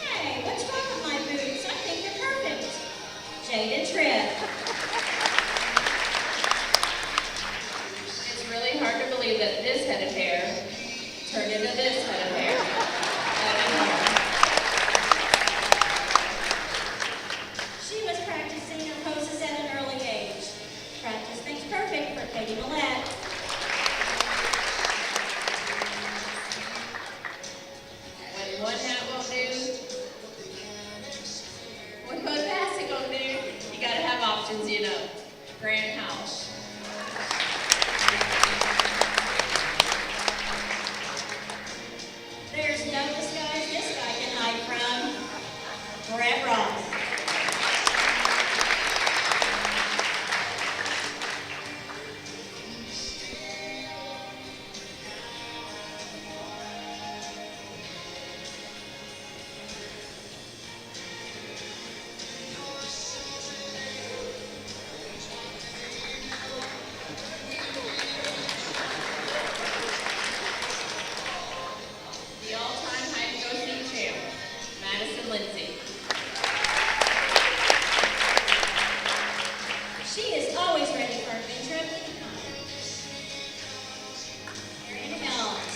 Hey, what's wrong with my boots? I think they're perfect. Jada Tripp. It's really hard to believe that this head of hair turned into this head of hair. She was practicing her poses at an early age. Practice makes perfect for Katie Millette. When one hat won't do, when one passing won't do, you gotta have options, you know. Grand House. There's no disguise this guy can hide from. Brett Ross. The all-time hide and go seek champ, Madison Lindsay. She is always ready for adventure of any kind. Erin Helms.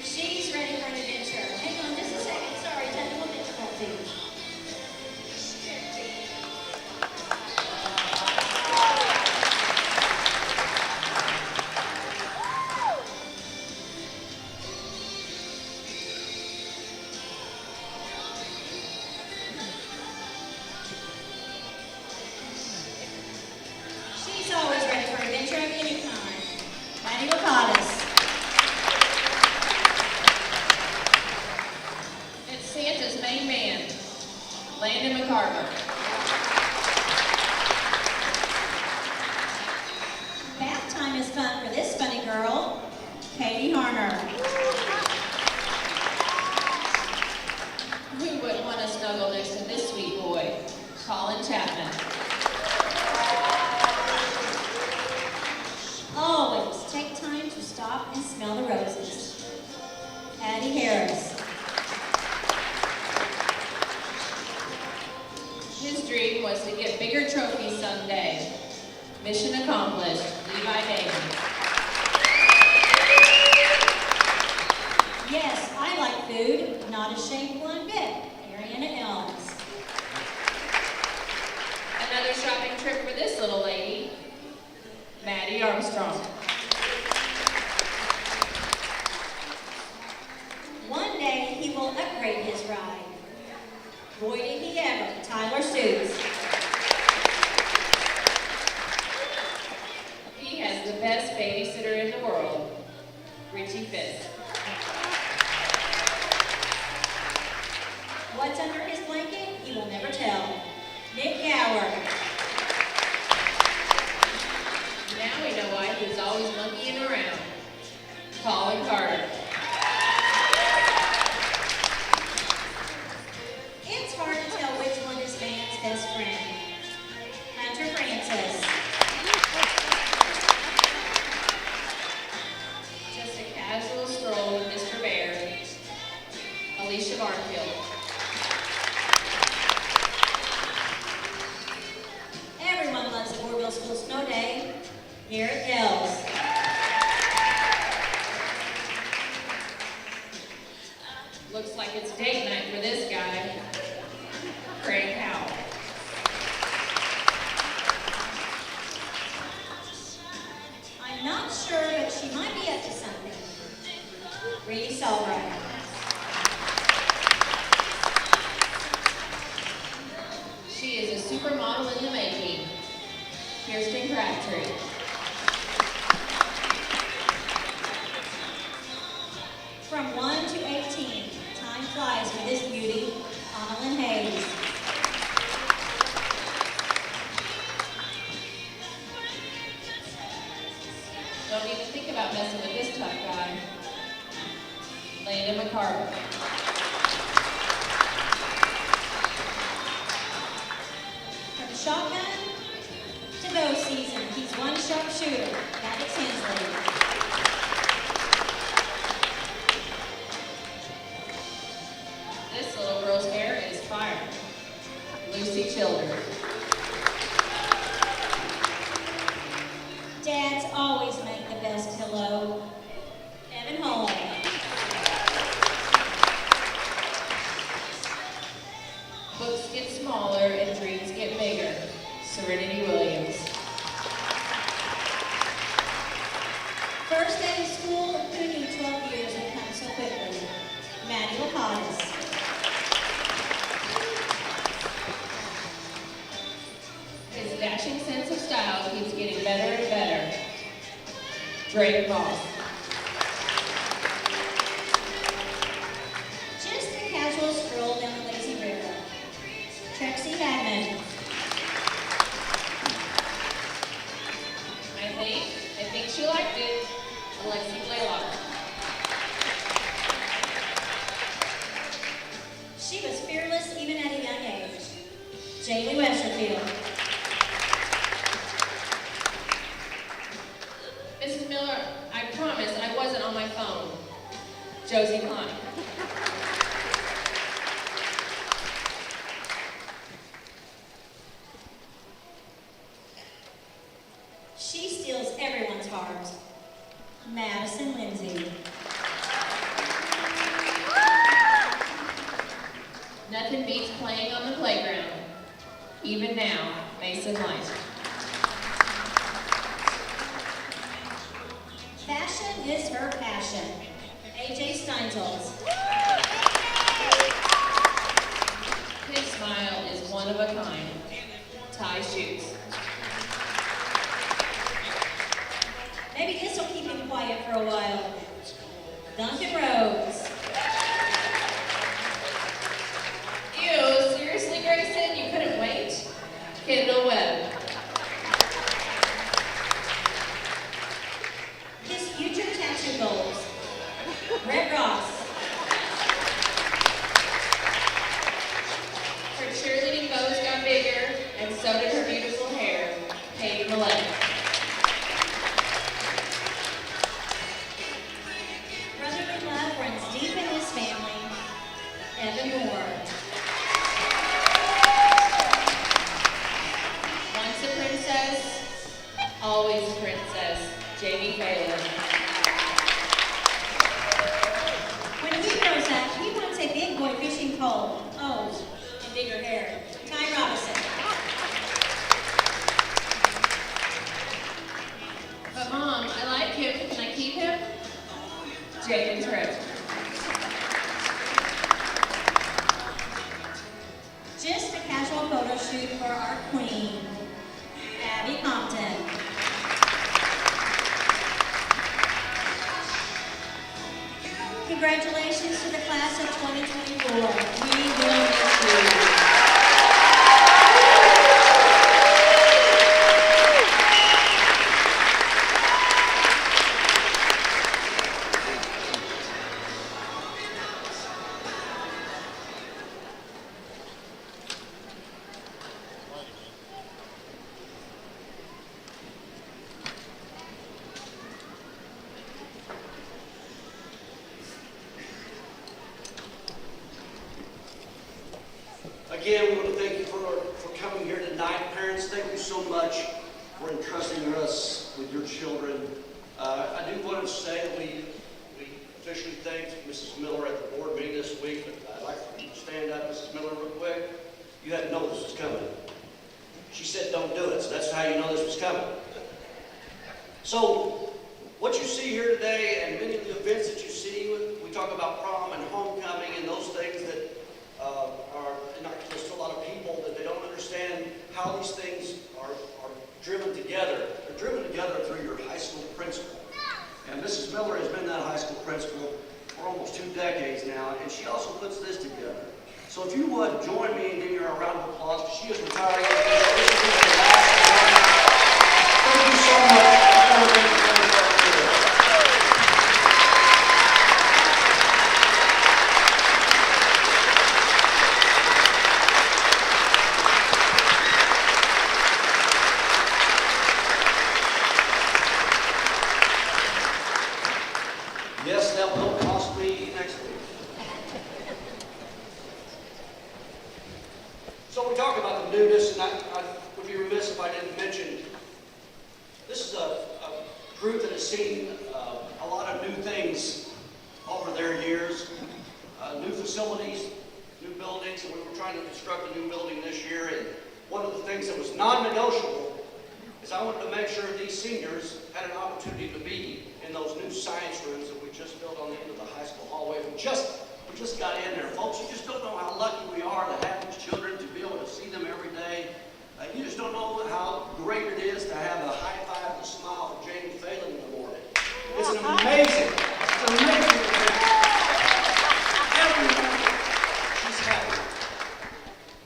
She's ready for an adventure. Hang on just a second. Sorry, technical difficulty. She's always ready for adventure of any kind. Maddie Lacadas. It's Santa's main man, Landon McCarver. Bath time is fun for this funny girl, Katie Harner. Who wouldn't want to snuggle next to this sweet boy, Colin Chapman. Always take time to stop and smell the roses. Addie Harris. His dream was to get bigger trophies someday. Mission accomplished, Levi Davis. Yes, I like food, not ashamed one bit. Ariana Elms. Another shopping trip for this little lady, Maddie Armstrong. One day he will upgrade his ride. Boy, did he ever, Tyler Suits. He has the best babysitter in the world, Richie Fisk. What's under his blanket, he will never tell. Nick Gower. Now we know why he was always monkeying around, Colin Carter. It's hard to tell which one is man's best friend. Hunter Francis. Just a casual stroll with Mr. Bear, Alicia Barnfield. Everyone loves the Goreville School Snow Day. Garrett Dells. Looks like it's date night for this guy, Craig Howell. I'm not sure, but she might be up to something. Reese Albright. for Model in the Making, Kirsten Crabtree. From 1 to 18, time flies with this beauty, Annalyn Hayes. Don't even think about messing with this tough guy. Landon McCarver. From shotgun to bow season, he's one sharp shooter, Maddox Hensley. This little girl's hair is fire. Lucy Childers. Dads always make the best pillow, Evan Hall. Books get smaller and dreams get bigger. Serenity Williams. First day of school, who knew 12 years would come so quickly? Maddie Lapadas. His dashing sense of style keeps getting better and better. Drake Moss. Just a casual stroll down the lazy river. Trexie Hadman. I think she liked it. Alexi Blaylock. She was fearless even at a young age. Jamie Westerfield. Mrs. Miller, I promise I wasn't on my phone. Josie Klein. She steals everyone's heart. Madison Lindsay. Nothing beats playing on the playground. Even now, Mason Light. Fashion is her passion. AJ Steinsaltz. His smile is one of a kind. Ty Shoots. Maybe this will keep him quiet for a while. Duncan Rhodes. Ew, seriously, Grayson? You couldn't wait? Kendall Webb. His future tattoo goals. Red Ross. Her cheerleading bows got bigger, and so did her beautiful hair. Katie Millett. Brotherly love runs deep in his family. Evan Moore. Once a princess, always a princess. Jamie Phelan. When he grows up, he wants a big boy fishing pole. Oh, and bigger hair. Ty Robinson. But Mom, I like him. Can I keep him? Jaden Tripp. Just a casual photo shoot for our queen, Abby Compton. Congratulations to the class of 2024. We will miss you. Again, we want to thank you for coming here tonight. Parents, thank you so much for entrusting us with your children. I do want to say that we officially thanked Mrs. Miller at the board meeting this week, but I'd like for you to stand up, Mrs. Miller, real quick. You had to know this was coming. She said don't do it, so that's how you know this was coming. So, what you see here today and many of the events that you see, we talk about prom and homecoming and those things that are innocuous to a lot of people, that they don't understand how how these things are driven together. They're driven together through your high school principal. And Mrs. Miller has been that high school principal for almost 2 decades now, and she also puts this together. So if you would join me in giving her a round of applause, because she is retiring. This will be her last one. Thank you so much for everything you've done for us here. Yes, that will cost me next week. So we talk about the newness, and I would be remiss if I didn't mention, this is a group that has seen a lot of new things over their years, new facilities, new buildings, and we were trying to construct a new building this year, and one of the things that was non-negotiable is I wanted to make sure these seniors had an opportunity to be in those new science rooms that we just built on the end of the high school hallway. We just got in there, folks. You just don't know how lucky we are to have these children, to be able to see them every day. You just don't know how great it is to have a high five and a smile for Jane Phelan in the morning. It's an amazing thing. Every morning, she's happy.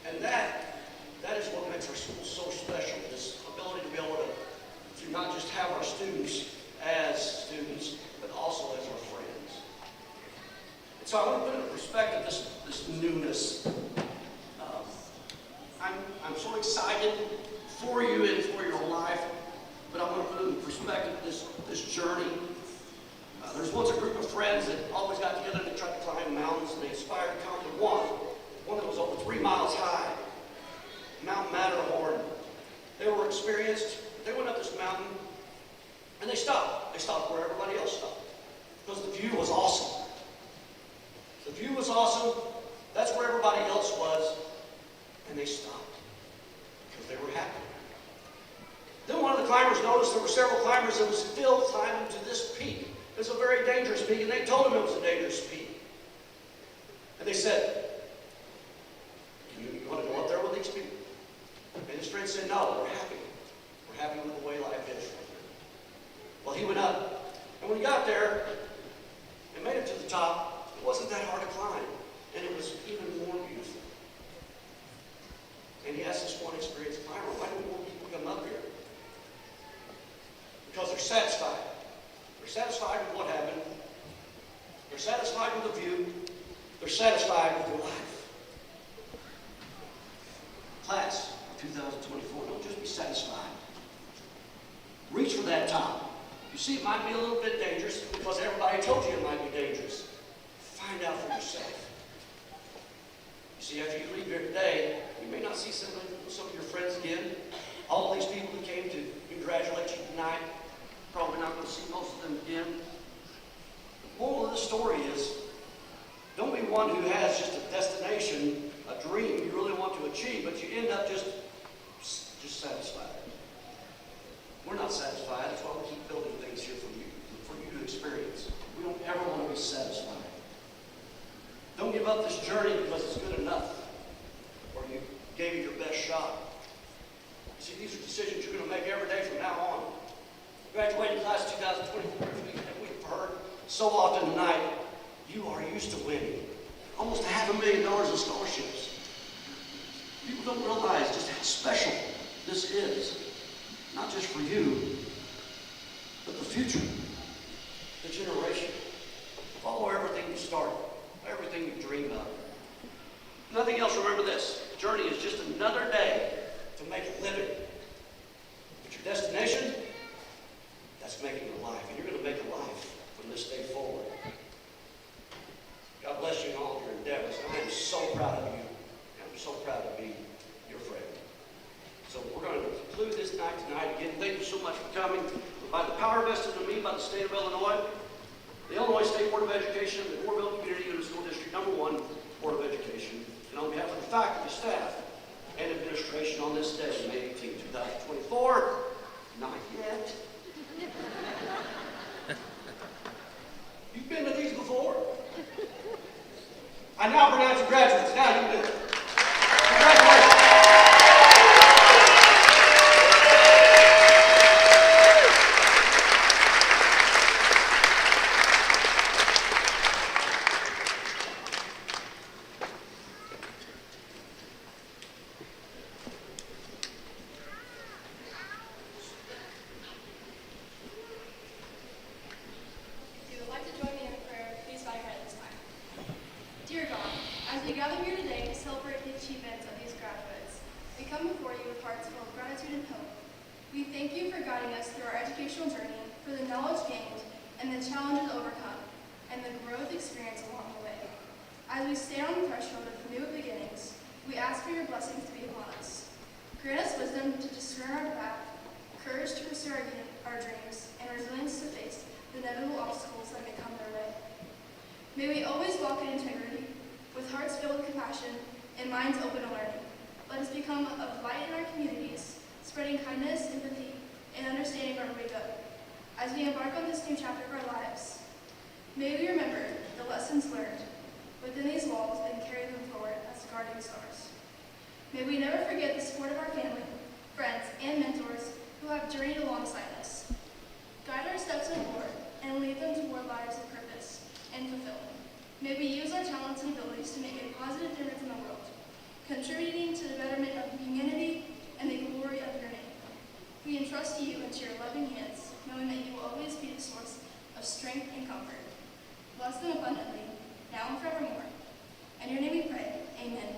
And that is what makes our school so special, this ability to be able to not just have our students as students, but also as our friends. And so I want to put into perspective this newness. I'm so excited for you and for your life, but I want to put into perspective this journey. There's once a group of friends that always got together and they tried to climb mountains, and they aspired to conquer one that was over 3 miles high, Mount Matterhorn. They were experienced. They went up this mountain, and they stopped. They stopped where everybody else stopped, because the view was awesome. The view was awesome. That's where everybody else was, and they stopped because they were happy. Then one of the climbers noticed there were several climbers that were still climbing to this peak. It's a very dangerous peak, and they told him it was a dangerous peak. And they said, you want to go up there with these people? And his friend said, no, we're happy. We're happy with the way life is right now. Well, he went up, and when he got there and made it to the top, it wasn't that hard to climb, and it was even more beautiful. And he asked this one experienced climber, why do more people come up here? Because they're satisfied. They're satisfied with what happened. They're satisfied with the view. They're satisfied with their life. Class of 2024, don't just be satisfied. Reach for that top. You see, it might be a little bit dangerous because everybody told you it might be dangerous. Find out for yourself. You see, after you leave here today, you may not see some of your friends again. All these people who came to congratulate you tonight, probably not going to see most of them again. The moral of the story is, don't be one who has just a destination, a dream you really want to achieve, but you end up just satisfied. We're not satisfied. That's why we keep building things here for you to experience. We don't ever want to be satisfied. Don't give up this journey because it's good enough, or you gave it your best shot. You see, these are decisions you're going to make every day from now on. Graduating class of 2024, we've heard so often tonight, you are used to winning. Almost $500,000 in scholarships. People don't realize just how special this is. Not just for you, but the future, the generation. Follow everything you start, everything you dream of. Nothing else, remember this. The journey is just another day to make a living. But your destination, that's making a life. And you're going to make a life from this day forward. God bless you in all of your endeavors. I am so proud of you. I'm so proud to be your friend. So we're going to conclude this night tonight. Again, thank you so much for coming. By the power vested in me by the state of Illinois, the Illinois State Board of Education, the Goreville Community Unit School District #1 Board of Education, and on behalf of the faculty, staff, and administration on this day, May 18, 2024, not yet. You've been to these before? I now pronounce you graduates. Now you do it. Congratulations. we come before you with hearts full of gratitude and hope. We thank you for guiding us through our educational journey, for the knowledge gained and the challenges overcome, and the growth experienced along the way. As we stand on the threshold of new beginnings, we ask for your blessings to be upon us. Grant us wisdom to discern our path, courage to pursue our dreams, and resilience to face the inevitable obstacles that may come their way. May we always walk in integrity, with hearts filled with compassion and minds open to learning. Let us become a light in our communities, spreading kindness, empathy, and understanding wherever we go. As we embark on this new chapter of our lives, may we remember the lessons learned within these walls and carry them forward as guardian stars. May we never forget the support of our family, friends, and mentors who have journeyed alongside us. Guide our steps in the Lord and lead them toward lives of purpose and fulfillment. May we use our talents and abilities to make a positive difference in the world, contributing to the betterment of humanity and the glory of your name. We entrust you into your loving hands, knowing that you will always be the source of strength and comfort. Bless them abundantly, now and forevermore. In your name we pray, amen.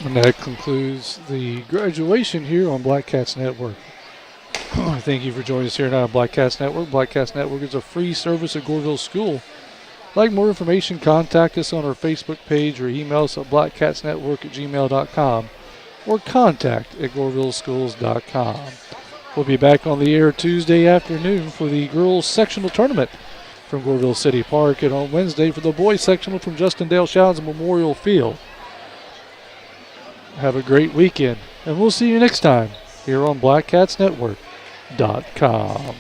And that concludes the graduation here on Black Cats Network. Thank you for joining us here tonight on Black Cats Network. Black Cats Network is a free service at Goreville School. If you'd like more information, contact us on our Facebook page or email us at blackcatsnetwork@gmail.com or contact@gorevilleschools.com. We'll be back on the air Tuesday afternoon for the girls sectional tournament from Goreville City Park, and on Wednesday for the boys sectional from Justin Dale Showns Memorial Field. Have a great weekend, and we'll see you next time here on blackcatsnetwork.com.